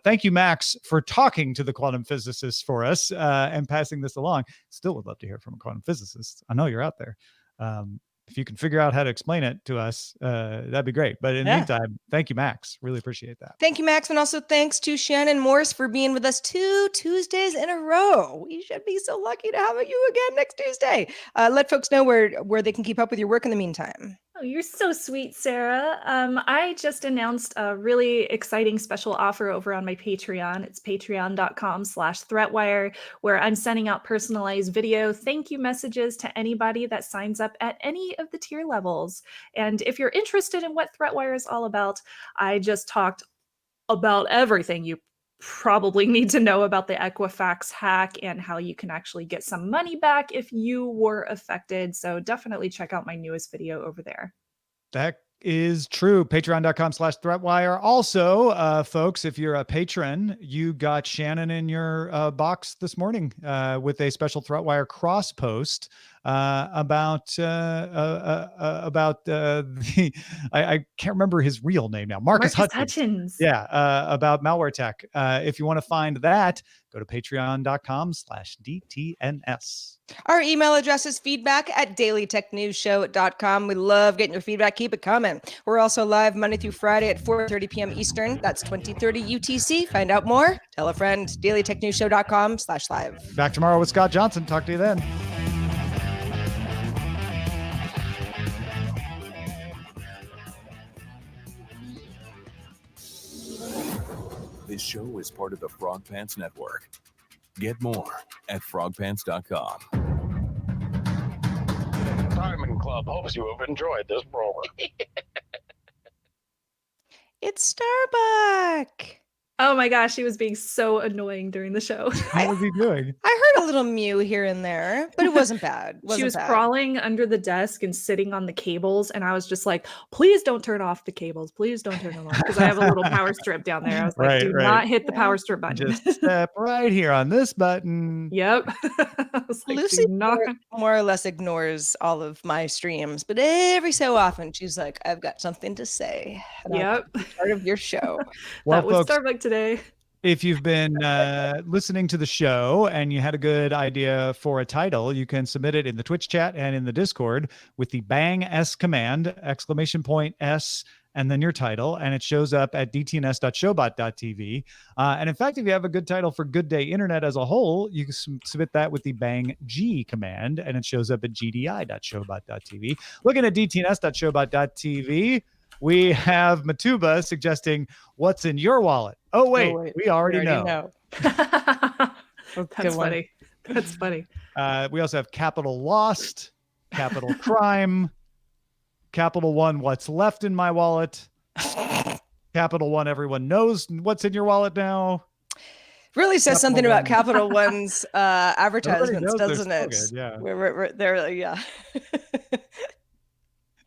Thank you, Max, for talking to the quantum physicists for us and passing this along. Still would love to hear from a quantum physicist. I know you're out there. If you can figure out how to explain it to us, that'd be great. But in the meantime, thank you, Max. Really appreciate that. Thank you, Max. And also thanks to Shannon Morse for being with us 2 Tuesdays in a row. We should be so lucky to have you again next Tuesday. Let folks know where they can keep up with your work in the meantime. Oh, you're so sweet, Sarah. I just announced a really exciting special offer over on my Patreon. It's patreon.com/threatwire, where I'm sending out personalized video thank you messages to anybody that signs up at any of the tier levels. And if you're interested in what Threatwire is all about, I just talked about everything you probably need to know about the Equifax hack and how you can actually get some money back if you were affected. So definitely check out my newest video over there. That is true. Patreon.com/threatwire. Also, folks, if you're a patron, you got Shannon in your box this morning with a special Threatwire cross post about the I can't remember his real name now. Marcus Hutchins. Yeah, about malware tech. If you want to find that, go to patreon.com/DTNS. Our email address is feedback@dailytechnewsshow.com. We love getting your feedback. Keep it coming. We're also live Monday through Friday at 4:30 p.m. Eastern. That's 2030 UTC. Find out more. Tell a friend. dailytechnewsshow.com/live. Back tomorrow with Scott Johnson. Talk to you then. This show is part of the Frog Pants Network. Get more at frogpants.com. Diamond Club hopes you have enjoyed this program. It's Starbuck. Oh my gosh, he was being so annoying during the show. What was he doing? I heard a little mew here and there, but it wasn't bad. She was crawling under the desk and sitting on the cables, and I was just like, please don't turn off the cables. Please don't turn them off, because I have a little power strip down there. I was like, do not hit the power strip button. Just step right here on this button. Yep. I was like, Lucy more or less ignores all of my streams, but every so often she's like, I've got something to say. Yep. Part of your show. Well, that was folks, Starbucks today. if you've been listening to the show and you had a good idea for a title, you can submit it in the Twitch chat and in the Discord with the bang S command, !S, and then your title, and it shows up at dtns.showbot.tv. And in fact, if you have a good title for Good Day Internet as a whole, you can submit that with the bang G command, and it shows up at gdi.showbot.tv. Looking at dtns.showbot.tv, we have Matuba suggesting what's in your wallet. Oh, wait, we already know. That's funny. That's funny. We also have Capital Lost, Capital Crime, Capital One, what's left in my wallet, Capital One, everyone knows what's in your wallet now. Really says something about Capital One's advertisements, doesn't it? Good, yeah. They're yeah.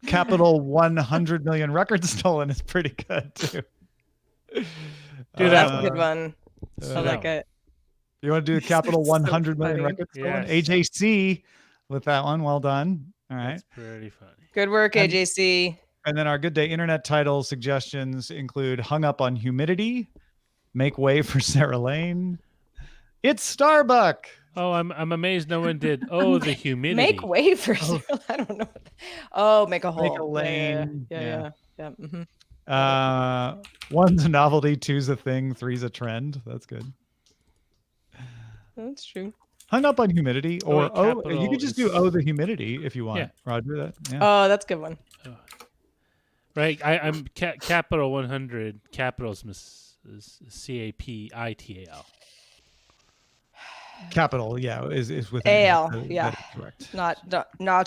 Capital 100 million records stolen is pretty good too. Dude, that's a good one. I like it. You want to do the Capital 100 million records stolen? Yes. AJC with that one. Well done. All right. That's pretty funny. Good work, AJC. And then our Good Day Internet title suggestions include Hung Up on Humidity, Make Way for Sarah Lane, It's Starbuck. Oh, I'm amazed no one did. Oh, the humidity. Make way for I don't know. Oh, make a hole. Make a lane. Yeah. Mm-hmm. One's a novelty, two's a thing, three's a trend. That's good. That's true. Hung Up on Humidity, or you could just do the humidity if you want. Yeah. Roger that. Yeah. Oh, that's a good one. Right. I'm Capital 100. Capitals is CAPITAL. Capital, yeah, is with AL, yeah, correct. Not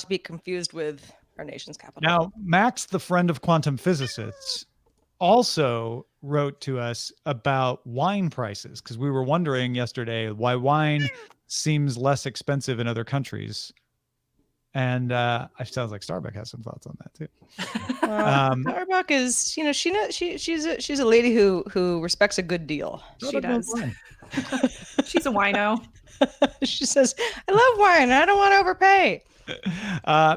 to be confused with our nation's capital. Now, Max, the friend of quantum physicists, also wrote to us about wine prices, because we were wondering yesterday why wine seems less expensive in other countries. And it sounds like Starbuck has some thoughts on that too. Starbuck is, she's a lady who respects a good deal. She does. She's a wino. She says, I love wine. I don't want to overpay.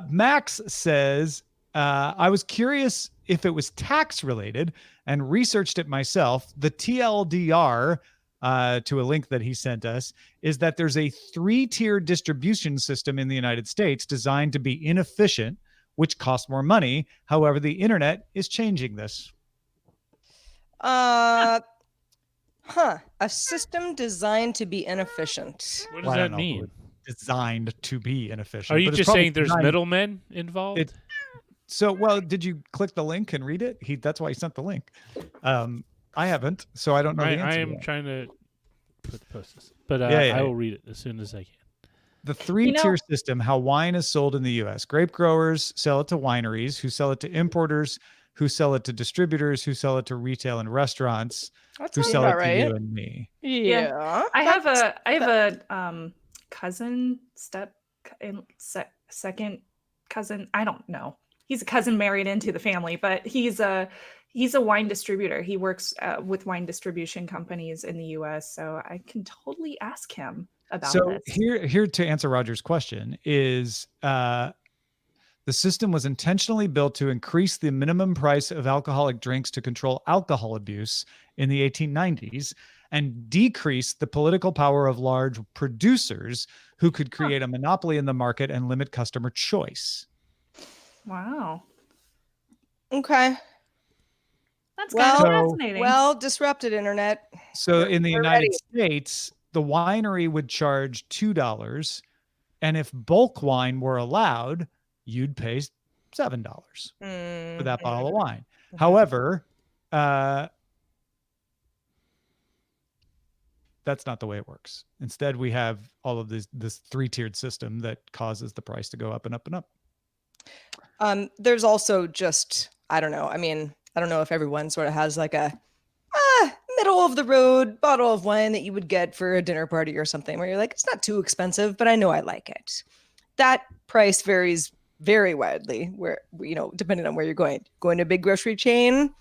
Max says, I was curious if it was tax related and researched it myself. The TLDR, to a link that he sent us, is that there's a 3-tier distribution system in the United States designed to be inefficient, which costs more money. However, the internet is changing this. A system designed to be inefficient. What does that mean? Designed to be inefficient. Are you just saying there's middlemen involved? Well, did you click the link and read it? That's why he sent the link. I haven't, so I don't know the answer. I to am that. trying to post this, but Yeah. I will read it as soon as I can. The three-tier system, how wine is sold in the U.S. Grape growers sell it to wineries, who sell it to importers, who sell it to distributors, who sell it to retail and restaurants, That who sounds sell it about to right. you and me. Yeah. I have a cousin, second cousin. I don't know. He's a cousin married into the family, but he's a wine distributor. He works with wine distribution companies in the U.S. So I can totally ask him about this. Here to answer Roger's question is the system was intentionally built to increase the minimum price of alcoholic drinks to control alcohol abuse in the 1890s and decrease the political power of large producers who could create a monopoly in the market and limit customer choice. Wow. Okay. That's kind of fascinating. Well, disrupted internet. So in the United States, the winery would charge $2, and if bulk wine were allowed, you'd pay $7 for that bottle of wine. However, that's not the way it works. Instead, we have all of this three-tiered system that causes the price to go up and up and up. There's also just, I don't know. I mean, I don't know if everyone sort of has like a middle of the road bottle of wine that you would get for a dinner party or something where you're like, it's not too expensive, but I know I like it. That price varies very widely where, depending on where you're going. Going to a big grocery chain,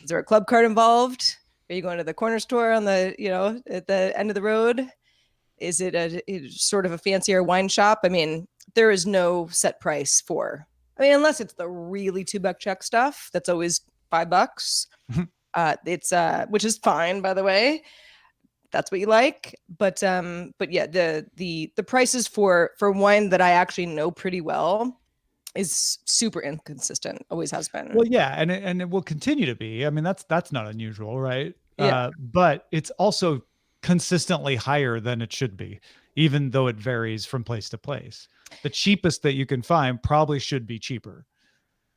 is there a club card involved? Are you going to the corner store on the, at the end of the road? Is it sort of a fancier wine shop? I mean, there is no set price for, unless it's the really $2 check stuff, that's always $5. It's which is fine, by the way. That's what you like. But yeah, the prices for wine that I actually know pretty well is super inconsistent. Always has been. Well, yeah, and it will continue to be. I mean, that's not unusual, right? Yeah. But it's also consistently higher than it should be, even though it varies from place to place. The cheapest that you can find probably should be cheaper.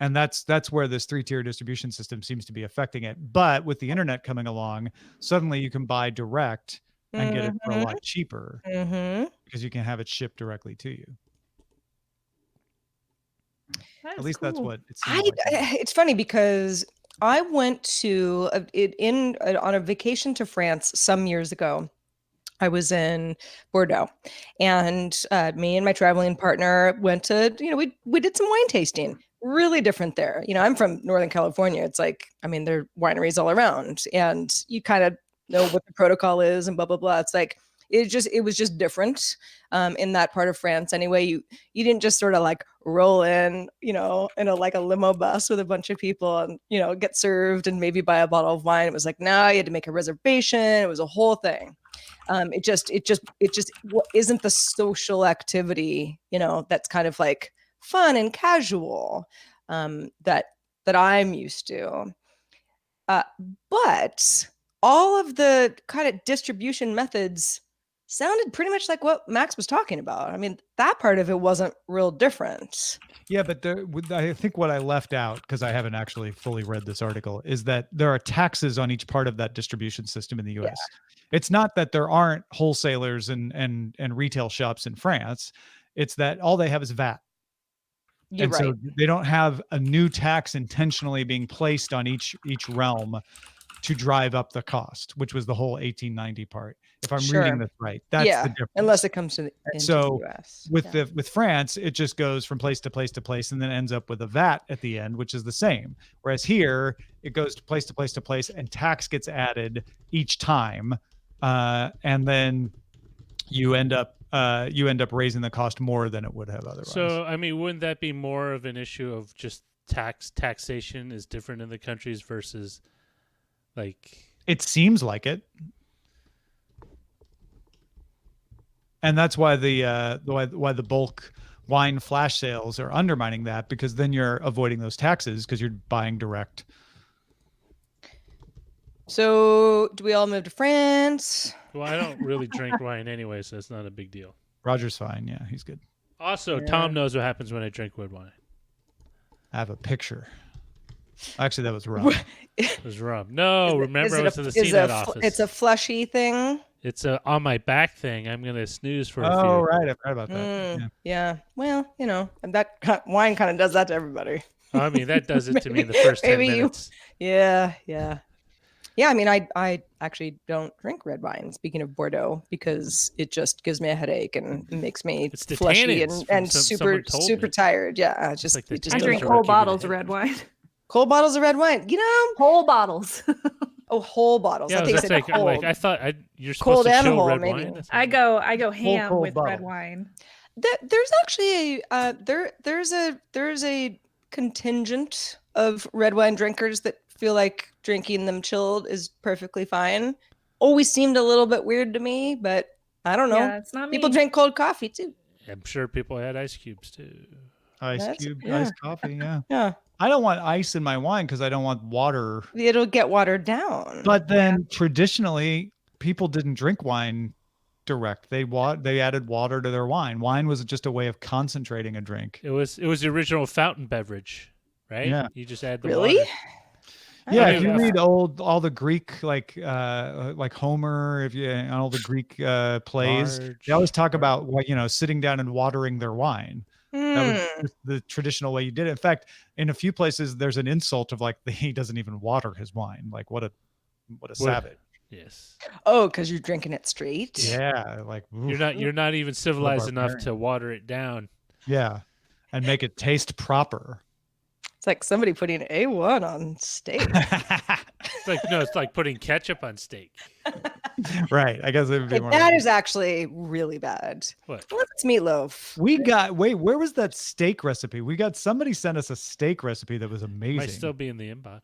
And that's where this three-tier distribution system seems to be affecting it. But with the internet coming along, suddenly you can buy direct and get it for a lot cheaper because you can have it shipped directly to you. At least that's what it seems like. It's funny because I went to on a vacation to France some years ago. I was in Bordeaux, and me and my traveling partner went to, we did some wine tasting. Really different there. I'm from Northern California. It's like, there are wineries all around, and you kind of know what the protocol is and blah, blah, blah. It's like, it was just different in that part of France. Anyway, you didn't just sort of like roll in, in a limo bus with a bunch of people and, get served and maybe buy a bottle of wine. It was like, no, you had to make a reservation. It was a whole thing. It just isn't the social activity, that's kind of like fun and casual that I'm used to. But all of the kind of distribution methods sounded pretty much like what Max was talking about. That part of it wasn't real different. Yeah, but I think what I left out, because I haven't actually fully read this article, is that there are taxes on each part of that distribution system in the US. Yeah. It's not that there aren't wholesalers and retail shops in France. It's that all they have is VAT. You're right. So they don't have a new tax intentionally being placed on each realm to drive up the cost, which was the whole 1890 part. If I'm reading this right, that's the difference. Unless it comes into the US. With France, it just goes from place to place to place and then ends up with a VAT at the end, which is the same. Whereas here, it goes to place to place to place and tax gets added each time. And then you end up raising the cost more than it would have otherwise. So, wouldn't that be more of an issue of just taxation is different in the countries versus it seems like it. And that's why why the bulk wine flash sales are undermining that, because then you're avoiding those taxes because you're buying direct. So do we all move to France? Well, I don't really drink wine anyway, so it's not a big deal. Roger's fine. Yeah, he's good. Also, Tom knows what happens when I drink red wine. I have a picture. Actually, that was rum. It was rum. No, remember I was in the CNET office. It's a fleshy thing. It's a on my back thing. I'm gonna snooze for a few. Oh, right, I forgot about that. Yeah. Well, and that wine kind of does that to everybody. I mean, that does it to me in the first 10 minutes. Yeah. I mean, I actually don't drink red wine. Speaking of Bordeaux, because it just gives me a headache and makes me fleshy and super tired. Yeah, just like I drink whole bottles of red wine. Cold bottles of red wine. Whole bottles. Oh, whole bottles. Yeah, I thought you're supposed cold to chill animal, red maybe. wine. I go ham cold with bottle. red wine. There's actually there's a contingent of red wine drinkers that feel like drinking them chilled is perfectly fine. Always seemed a little bit weird to me, but I don't know. Yeah, it's not me. People drink cold coffee too. I'm sure people had ice cubes too. Iced coffee, yeah. Yeah. I don't want ice in my wine because I don't want water. It'll get watered down. But then traditionally, people didn't drink wine direct. They added water to their wine. Wine was just a way of concentrating a drink. It was the original fountain beverage, right? Yeah. You just add the Really? water. Yeah, if you read all the Greek like Homer, all the Greek plays, they always talk about sitting down and watering their wine. That was the traditional way you did it. In fact, in a few places, there's an insult of like he doesn't even water his wine. Like what a savage. Yes. Oh, because you're drinking it straight. Yeah, like you're not even civilized enough to water it down. Yeah, and make it taste proper. It's like somebody putting A1 on steak. It's like putting ketchup on steak. Right. I guess it would be more. That is actually really bad. What? What's meatloaf? Where was that steak recipe? Somebody sent us a steak recipe that was amazing. Might still be in the inbox.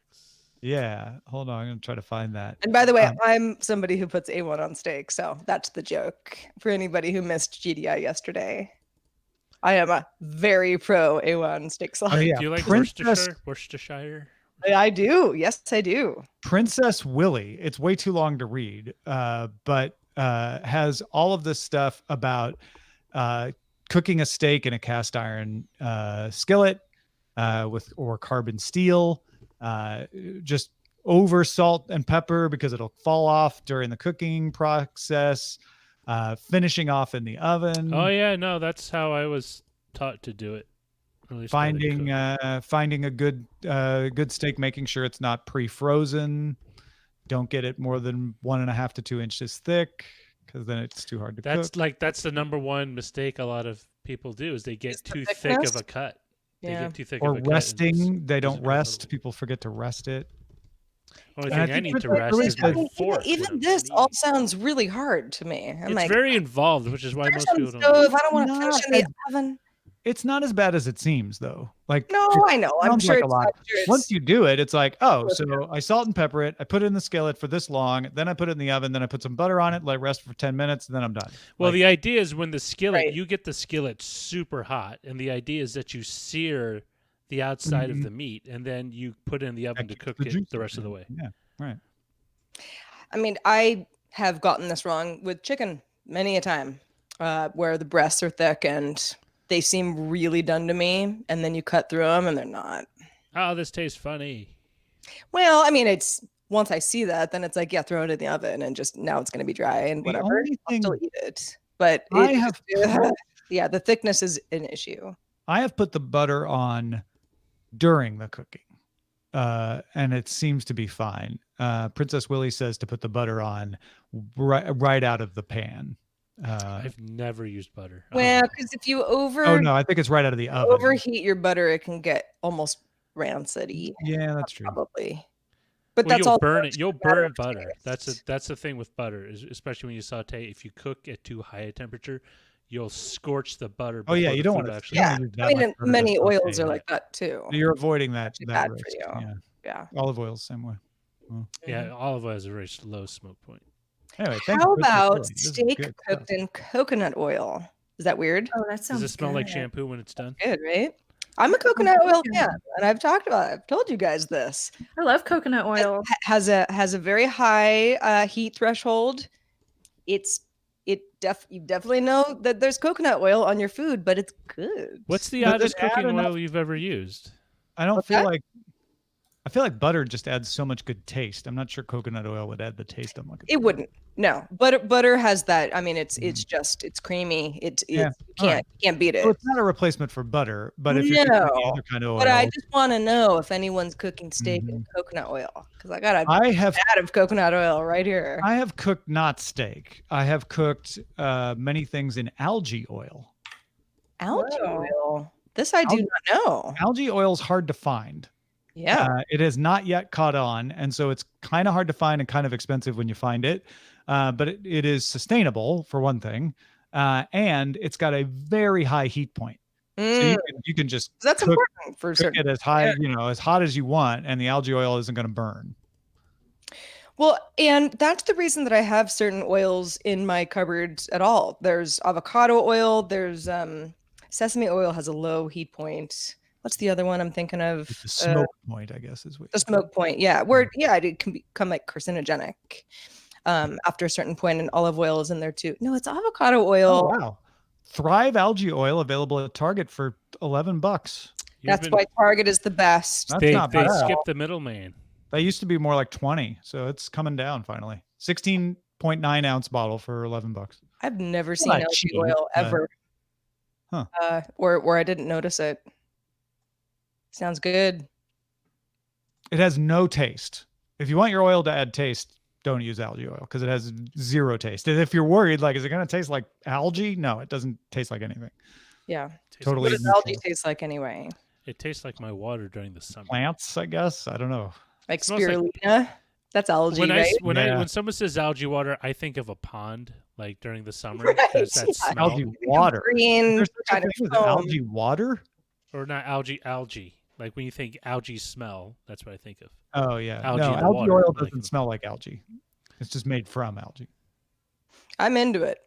Yeah. Hold on. I'm going to try to find that. And by the way, I'm somebody who puts A1 on steak. So that's the joke for anybody who missed GDI yesterday. I am a very pro A1 steak sauce. Oh, yeah. Do you like Worcestershire? I do. Yes, I do. Princess Willy. It's way too long to read, but has all of this stuff about cooking a steak in a cast iron skillet or carbon steel, just over salt and pepper because it'll fall off during the cooking process. Finishing off in the oven. Oh yeah, no, that's how I was taught to do it. Finding a good steak, making sure it's not pre-frozen. Don't get it more than 1.5 to 2 inches thick, because then it's too hard to cook. That's the number one mistake a lot of people do is they get too thick of a cut. They get too thick of a cut. Or resting, they don't rest. People forget to rest it. Only thing I need to rest is my fork. Even this all sounds really hard to me. It's very involved, which is why most people don't. Stove, I don't want to finish in the oven. It's not as bad as it seems, though. Like I know. I'm sure it's not. Once you do it, it's like, so I salt and pepper it. I put it in the skillet for this long. Then I put it in the oven. Then I put some butter on it. Let it rest for 10 minutes. And then I'm done. Well, the idea is when the skillet, you get the skillet super hot, and the idea is that you sear the outside of the meat, and then you put it in the oven to cook it the rest of the way. Yeah, right. I mean, I have gotten this wrong with chicken many a time, where the breasts are thick and they seem really done to me, and then you cut through them and they're not. Oh, this tastes funny. Well, I mean, it's once I see that, then it's like, throw it in the oven and just now it's going to be dry and whatever. I'll still eat it, but the thickness is an issue. I have put the butter on during the cooking, and it seems to be fine. Princess Willy says to put the butter on right out of the pan. I've never used butter. Well, because if you I think it's right out of the oven. Overheat your butter, it can get almost rancid-y. Yeah, that's true. Probably. But you'll burn it. You'll burn butter. That's the thing with butter, is especially when you saute. If you cook at too high a temperature, you'll scorch the butter. You don't want to. Actually. Yeah, I mean, many oils are like that too. You're avoiding that bad risk. for you. Yeah. Olive oil, same way. Well, yeah, olive oil has a very low smoke point. Anyway, how about steak cooked in coconut oil? Is that weird? Oh, that sounds. Does it smell like shampoo when it's done? Good, right? I'm a coconut oil fan, and I've told you guys this. I love coconut oil. It has a very high heat threshold. You definitely know that there's coconut oil on your food, but it's good. What's the oddest cooking oil you've ever used? I don't What's feel that? like. I feel like butter just adds so much good taste. I'm not sure coconut oil would add the taste I'm looking for. It wouldn't. No, butter has that. I mean, it's Mhm. just it's creamy. Yeah. You All right. can't beat So it. it's not a replacement for butter, but if you're using any No, other kind of but I oil, just want to know if anyone's cooking steak in Mhm. coconut oil because I got a I have vat of coconut oil right here. I have cooked not steak. I have cooked many things in algae oil. Algae Whoa. oil. This I do not know. Algae oil is hard to find. Yeah. It has not yet caught on, and so it's kind of hard to find and kind of expensive when you find it. But it is sustainable for one thing, and it's got a very high heat point. So Mm, you can just that's cook, important for cook certain. it as high, as hot as you want, and the algae oil isn't going to burn. Well, and that's the reason that I have certain oils in my cupboards at all. There's avocado oil. There's sesame oil has a low heat point. What's the other one I'm thinking of? The smoke point, I guess, is what The smoke point. Yeah, where it can become like carcinogenic after a certain point, and olive oil is in there too. No, it's avocado Oh, oil. wow. Thrive algae oil available at Target for $11. That's why Target is the best. That's They not bad. skip the middleman. They used to be more like 20, so it's coming down finally. 16.9 ounce bottle for $11. I've never seen not algae cheap, oil ever. Huh. Or I didn't notice it. Sounds good. It has no taste. If you want your oil to add taste, don't use algae oil because it has zero taste. And if you're worried, like, is it going to taste like algae? No, it doesn't taste like anything. Yeah. Totally What does algae taste like anyway? It tastes like my water during the summer. Plants, I guess. I don't know. Like Smells like- spirulina? That's algae, right? When someone says algae water, I think of a pond, like during the summer. There's that yeah. smell. Algae water. Green There's such a kind of thing as foam. algae water? Or not algae. Like when you think algae smell, that's what I think of. Oh, yeah. Algae no, in the algae water, oil like- doesn't smell like algae. It's just made from algae. I'm into it.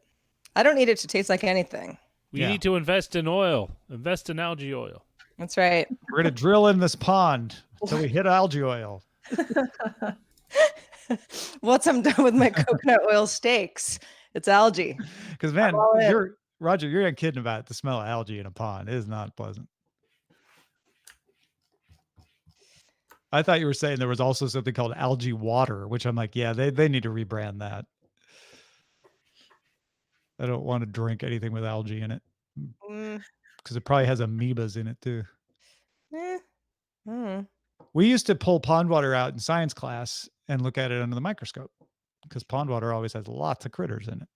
I don't need it to taste like anything. We Yeah. need to invest in oil. Invest in algae oil. That's right. We're going to drill in this pond until we hit algae oil. Once I'm done with my coconut oil steaks, it's algae. Because, man, all in. Roger, you're not kidding about it. The smell of algae in a pond. It is not pleasant. I thought you were saying there was also something called algae water, which I'm like, yeah, they need to rebrand that. I don't want to drink anything with algae in it Mm, because it probably has amoebas in it too. mm. We used to pull pond water out in science class and look at it under the microscope because pond water always has lots of critters in it.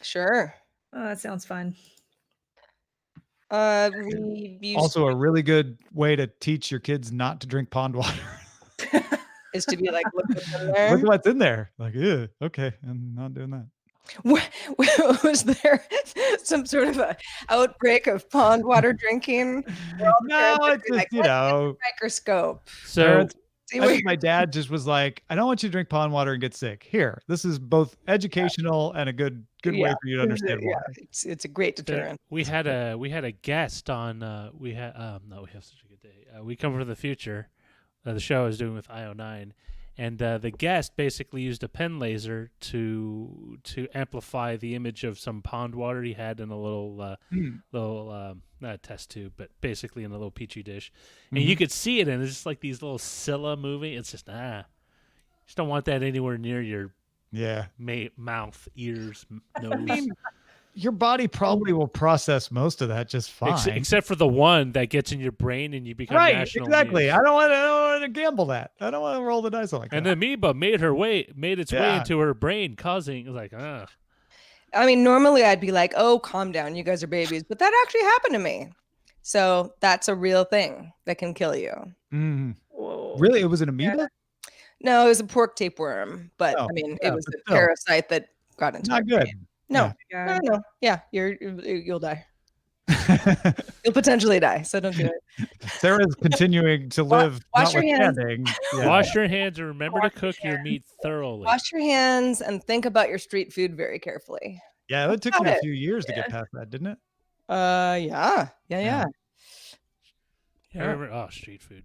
Sure. Oh, that sounds fun. We used Also, a really good way to teach your kids not to drink pond water. is to be like, look what's in Look there. what's in there. Like, ew, okay, I'm not doing that. Was there some sort of a outbreak of pond water drinking? Where all the No, parents would it's be just, like, you "Let's know, get the microscope. So Parents- See I what think my dad just was like, I don't want you to drink pond water and get sick. Here, this is both educational and a good way Yeah. for you to understand yeah, water. it's a great deterrent. we had a guest on. We have such a good day. We come from the future. The show I was doing with IO9, and the guest basically used a pen laser to amplify the image of some pond water he had in a little not a test tube, but basically in a little petri dish, and you could see it, and it's just like these little cilia moving. It's just just don't want that anywhere near your Yeah. mouth, ears, nose. Your body probably will process most of that just fine. Except for the one that gets in your brain and you become Right, national exactly. news. I don't want to gamble that. I don't want to roll the dice like And that. the amoeba made its way Yeah. into her brain, causing like, I mean, normally I'd be like, "Oh, calm down, you guys are babies," but that actually happened to me. So that's a real thing that can kill you. Mhm. Whoa. Really? It was an amoeba? No, it was a pork tapeworm, but Oh, I mean, yeah, it was but a still. parasite that got into my Not good. brain. No, Yeah. no. Yeah, you'll die. You'll potentially die. So don't do it. Sarah's continuing to live. wash your hands. notwithstanding. Yeah. wash your hands and remember to Wash your cook your meat thoroughly. Wash your hands and think about your street food very carefully. Yeah, it took Got you a it. few years to get past that, didn't it? Yeah. Yeah. I remember, street food.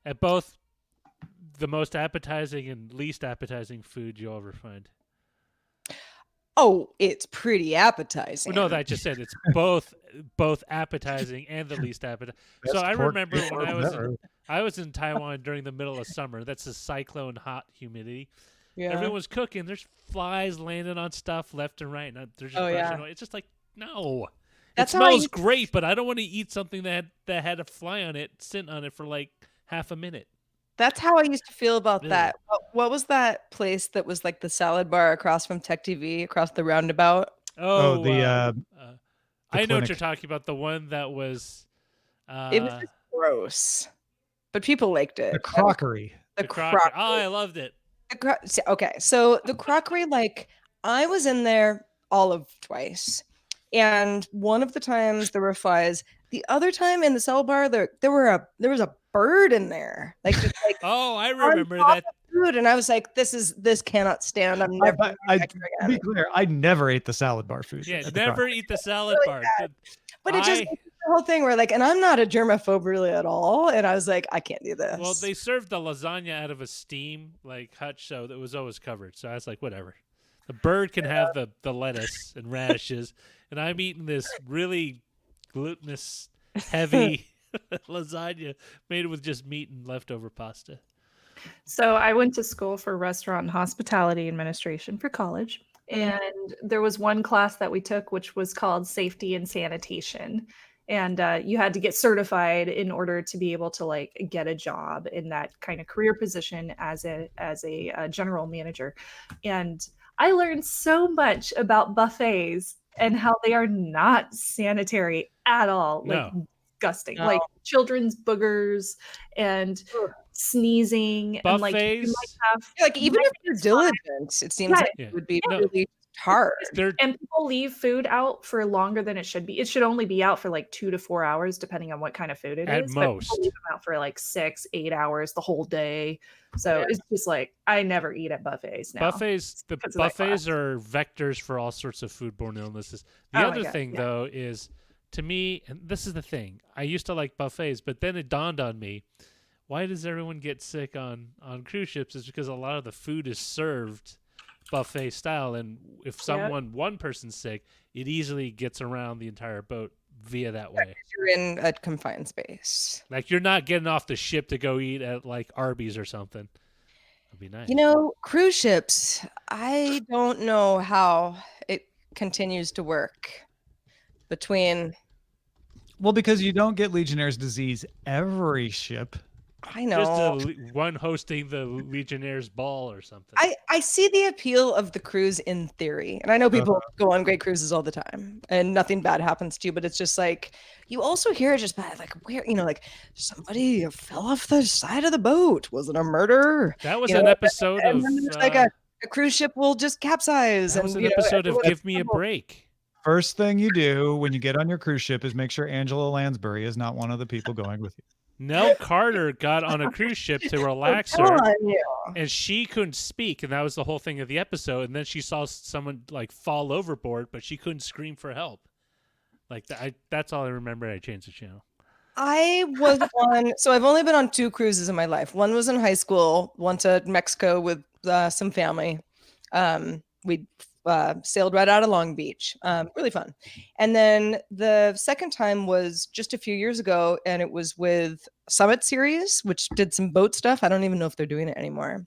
At both the most appetizing and least appetizing food you'll ever find. Oh, it's pretty appetizing. Well, no, I just said it's both. both appetizing and the least appetizing. So I remember when I was in Taiwan during the middle of summer. That's a cyclone hot humidity. Yeah. Everyone's cooking. There's flies landing on stuff left and right. And they're just brushing away. It's just like, no. It smells great, but I don't want to eat something that had a fly on it, sitting on it for like half a minute. That's how I used to feel about that. What was that place that was like the salad bar across from Tech TV, across the roundabout? I know what you're talking about. The one that was... it was just gross, but people liked it. The crockery. The crockery. Oh, I loved it. Okay, so the crockery, like, I was in there twice. And one of the times there were flies. The other time in the salad bar, there was a bird in there. Like, just like I remember that. Food, and I was like, this cannot stand. I'm never to be clear, I never ate the salad bar food. Yeah, never eat the salad bar. But it just the whole thing where like, and I'm not a germaphobe really at all. And I was like, I can't do this. Well, they served the lasagna out of a steam like hutch, so it was always covered. So I was like, whatever. The bird can have the lettuce and radishes, and I'm eating this really glutinous, heavy lasagna made with just meat and leftover pasta. So I went to school for restaurant and hospitality administration for college. And there was one class that we took, which was called safety and sanitation. And you had to get certified in order to be able to like get a job in that kind of career position as a general manager. And I learned so much about buffets and how they are not sanitary at all. Like disgusting. No. Like children's boogers and sneezing. Buffets. And like you might have, like even if you're diligent, it seems like it would be really hard. And people leave food out for longer than it should be. It should only be out for like 2 to 4 hours, depending on what kind of food it is. At most. But people leave them out for like 6-8 hours the whole day. So it's just like, I never eat at buffets now. Buffets are vectors for all sorts of foodborne illnesses. The other thing, though, is to me, and this is the thing, I used to like buffets, but then it dawned on me, why does everyone get sick on cruise ships? Is because a lot of the food is served buffet style, and if one person's sick, it easily gets around the entire boat via that way. You're in a confined space. Like you're not getting off the ship to go eat at like Arby's or something. That'd be nice. You know, cruise ships, I don't know how it continues to work between... Well, because you don't get Legionnaire's disease every ship. I know. Just one hosting the Legionnaire's ball or something. I see the appeal of the cruise in theory. And I know people go on great cruises all the time and nothing bad happens to you, but it's just like, you also hear it just bad, like where, like somebody fell off the side of the boat. Was it a murder? That was an episode of... like a cruise ship will just capsize. That was an episode of Give Me a Break. First thing you do when you get on your cruise ship is make sure Angela Lansbury is not one of the people going with you. Nell Carter got on a cruise ship to relax her, and she couldn't speak, and that was the whole thing of the episode. And then she saw someone like fall overboard, but she couldn't scream for help. Like that's all I remember. I changed the channel. I was so I've only been on 2 cruises in my life. One was in high school, one to Mexico with some family. We sailed right out of Long Beach. Really fun. And then the second time was just a few years ago, and it was with Summit Series, which did some boat stuff. I don't even know if they're doing it anymore.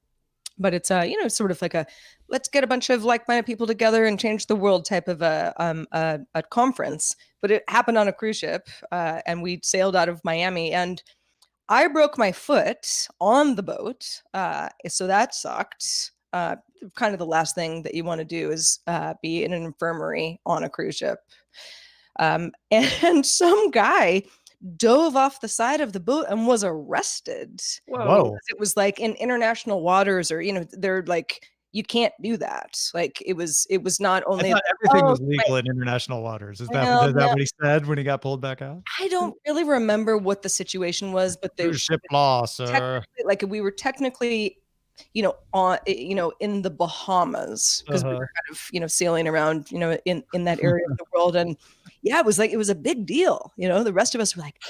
But it's sort of like a let's get a bunch of like-minded people together and change the world type of a conference. But it happened on a cruise ship, and we sailed out of Miami, and I broke my foot on the boat, so that sucked. Kind of the last thing that you want to do is be in an infirmary on a cruise ship. And some guy dove off the side of the boat and was arrested. Whoa. It was like in international waters, or, they're like, you can't do that. Like it was not only... Not everything was legal in international waters. Is that what he said when he got pulled back out? I don't really remember what the situation was, but cruise ship law, sir. Like we were technically... on in the Bahamas, because we were kind of sailing around in that area of the world, and it was a big deal. The rest of us were like,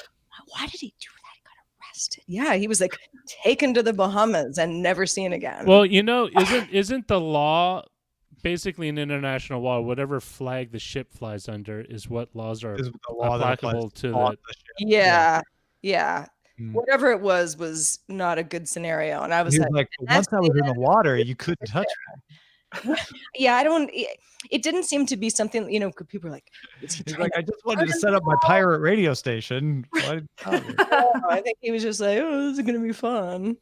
why did he do that? He got arrested. Yeah, he was like taken to the Bahamas and never seen again. Well, isn't the law basically in international law, whatever flag the ship flies under is what laws are Is the law that applicable applies to on the. the ship. Yeah. Mm. Whatever it was not a good scenario, and I was He like, was like, once I was in the water, you couldn't touch me. yeah, I don't. It didn't seem to be something, people were like, is he He's trying like, to I just wanted to set up my pirate radio station. Why did you tell me? I think he was just like, oh, this is gonna be fun.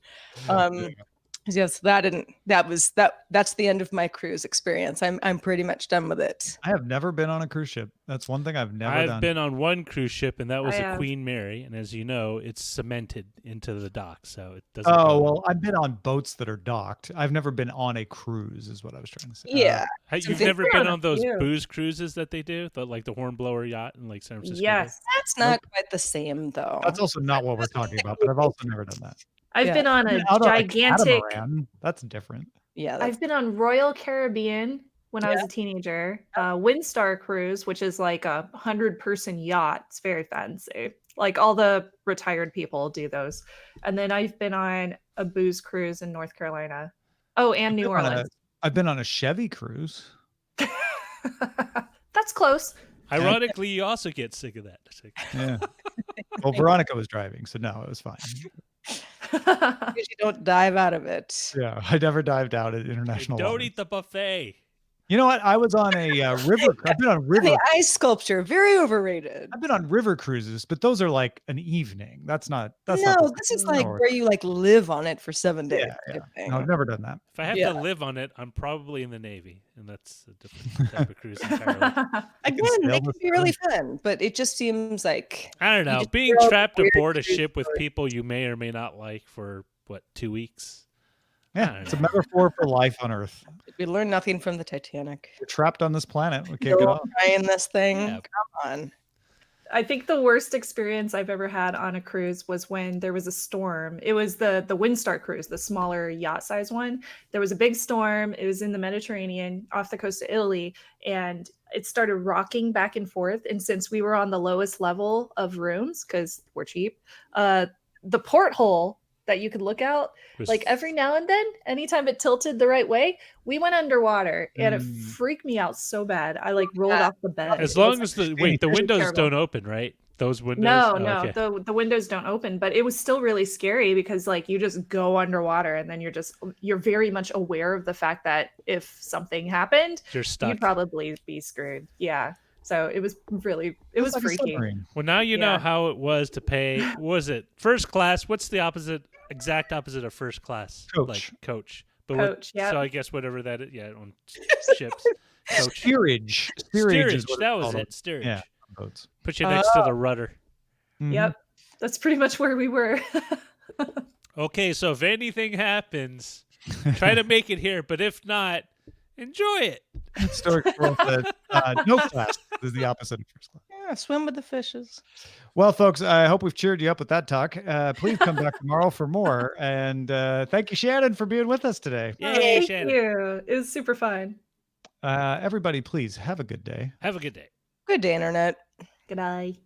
Yes, that's the end of my cruise experience. I'm pretty much done with it. I have never been on a cruise ship. That's one thing I've never done. I've been on one cruise ship, and that was I a have. Queen Mary. And as you know, it's cemented into the dock, so it doesn't. Oh, go. well, I've been on boats that are docked. I've never been on a cruise, is what I was trying to say. Yeah. You've something- never We're been on a on those few. booze cruises that they do, like the Hornblower yacht in like San Francisco. Bay? Yes. That's not quite the same though. That's also not what we're talking about, but I've also never done that. I've Yeah. been on I've a been out on a gigantic. catamaran. That's different. Yeah, I've been on Royal Caribbean when I was a teenager. Windstar Cruise, which is like a 100-person yacht. It's very fancy. Like all the retired people do those. And then I've been on a booze cruise in North Carolina. Oh, and New Orleans. I've been on a Chevy cruise. That's close. Ironically, you also get sick of that. It's like, Yeah. Well, Veronica was driving, so no, it was fine. because you don't dive out of it. Yeah, I never dived out at international don't waters. eat the buffet. You know what? I was on a river. I've been on river. The ice sculpture, very overrated. I've been on river cruises, but those are like an evening. That's not. That's No, not the this is same. like No, where you like live on it for 7 days. Yeah. type thing. No, I've never done that. If I have Yeah. to live on it, I'm probably in the Navy, and that's a different type of cruise entirely. Again, sail they the can be really fun, but it just seems like I don't know. just Being throw out trapped weird aboard a cruise ship with stories. people you may or may not like for 2 weeks? I Yeah, don't it's a know. metaphor for life on Earth. we learn nothing from the Titanic. We're trapped on this planet. We can't get Go off. trying this thing. Yeah. Come on. I think the worst experience I've ever had on a cruise was when there was a storm. It was the Windstar cruise, the smaller yacht size one. There was a big storm. It was in the Mediterranean off the coast of Italy, and it started rocking back and forth. And since we were on the lowest level of rooms, because we're cheap, the porthole that you could look out, Was- like every now and then, anytime it tilted the right way, we went underwater, and it freaked me out so bad. I like rolled off the bed. as It long was, as the really windows terrible. don't open, right? Those windows. No, Oh, no, okay. the windows don't open, but it was still really scary because like you just go underwater and then you're very much aware of the fact that if something happened, You're stuck. you'd probably be screwed. Yeah. So it was It's like a freaky. submarine. Well, now you know Yeah. how it was to pay. What was it first class? What's the exact opposite of first class? Coach. Like coach. But Coach, yep. So I guess whatever that is. Yeah, on ships. Coach. Steerage. Steerage. Is what That it's was called it. Steerage. Yeah, on boats. Put you next to the rudder. Mhm. Yep. That's pretty much where we were. Okay, so if anything happens, try to make it here. But if not, enjoy it. Historic world said, no class is the opposite of first class. Yeah, swim with the fishes. Well, folks, I hope we've cheered you up with that talk. Please come back tomorrow for more. And thank you, Shannon, for being with us today. Yay, Thank Shannon. you. It was super fun. Everybody, please have a good day. Have a good day. Good day, internet. Good night.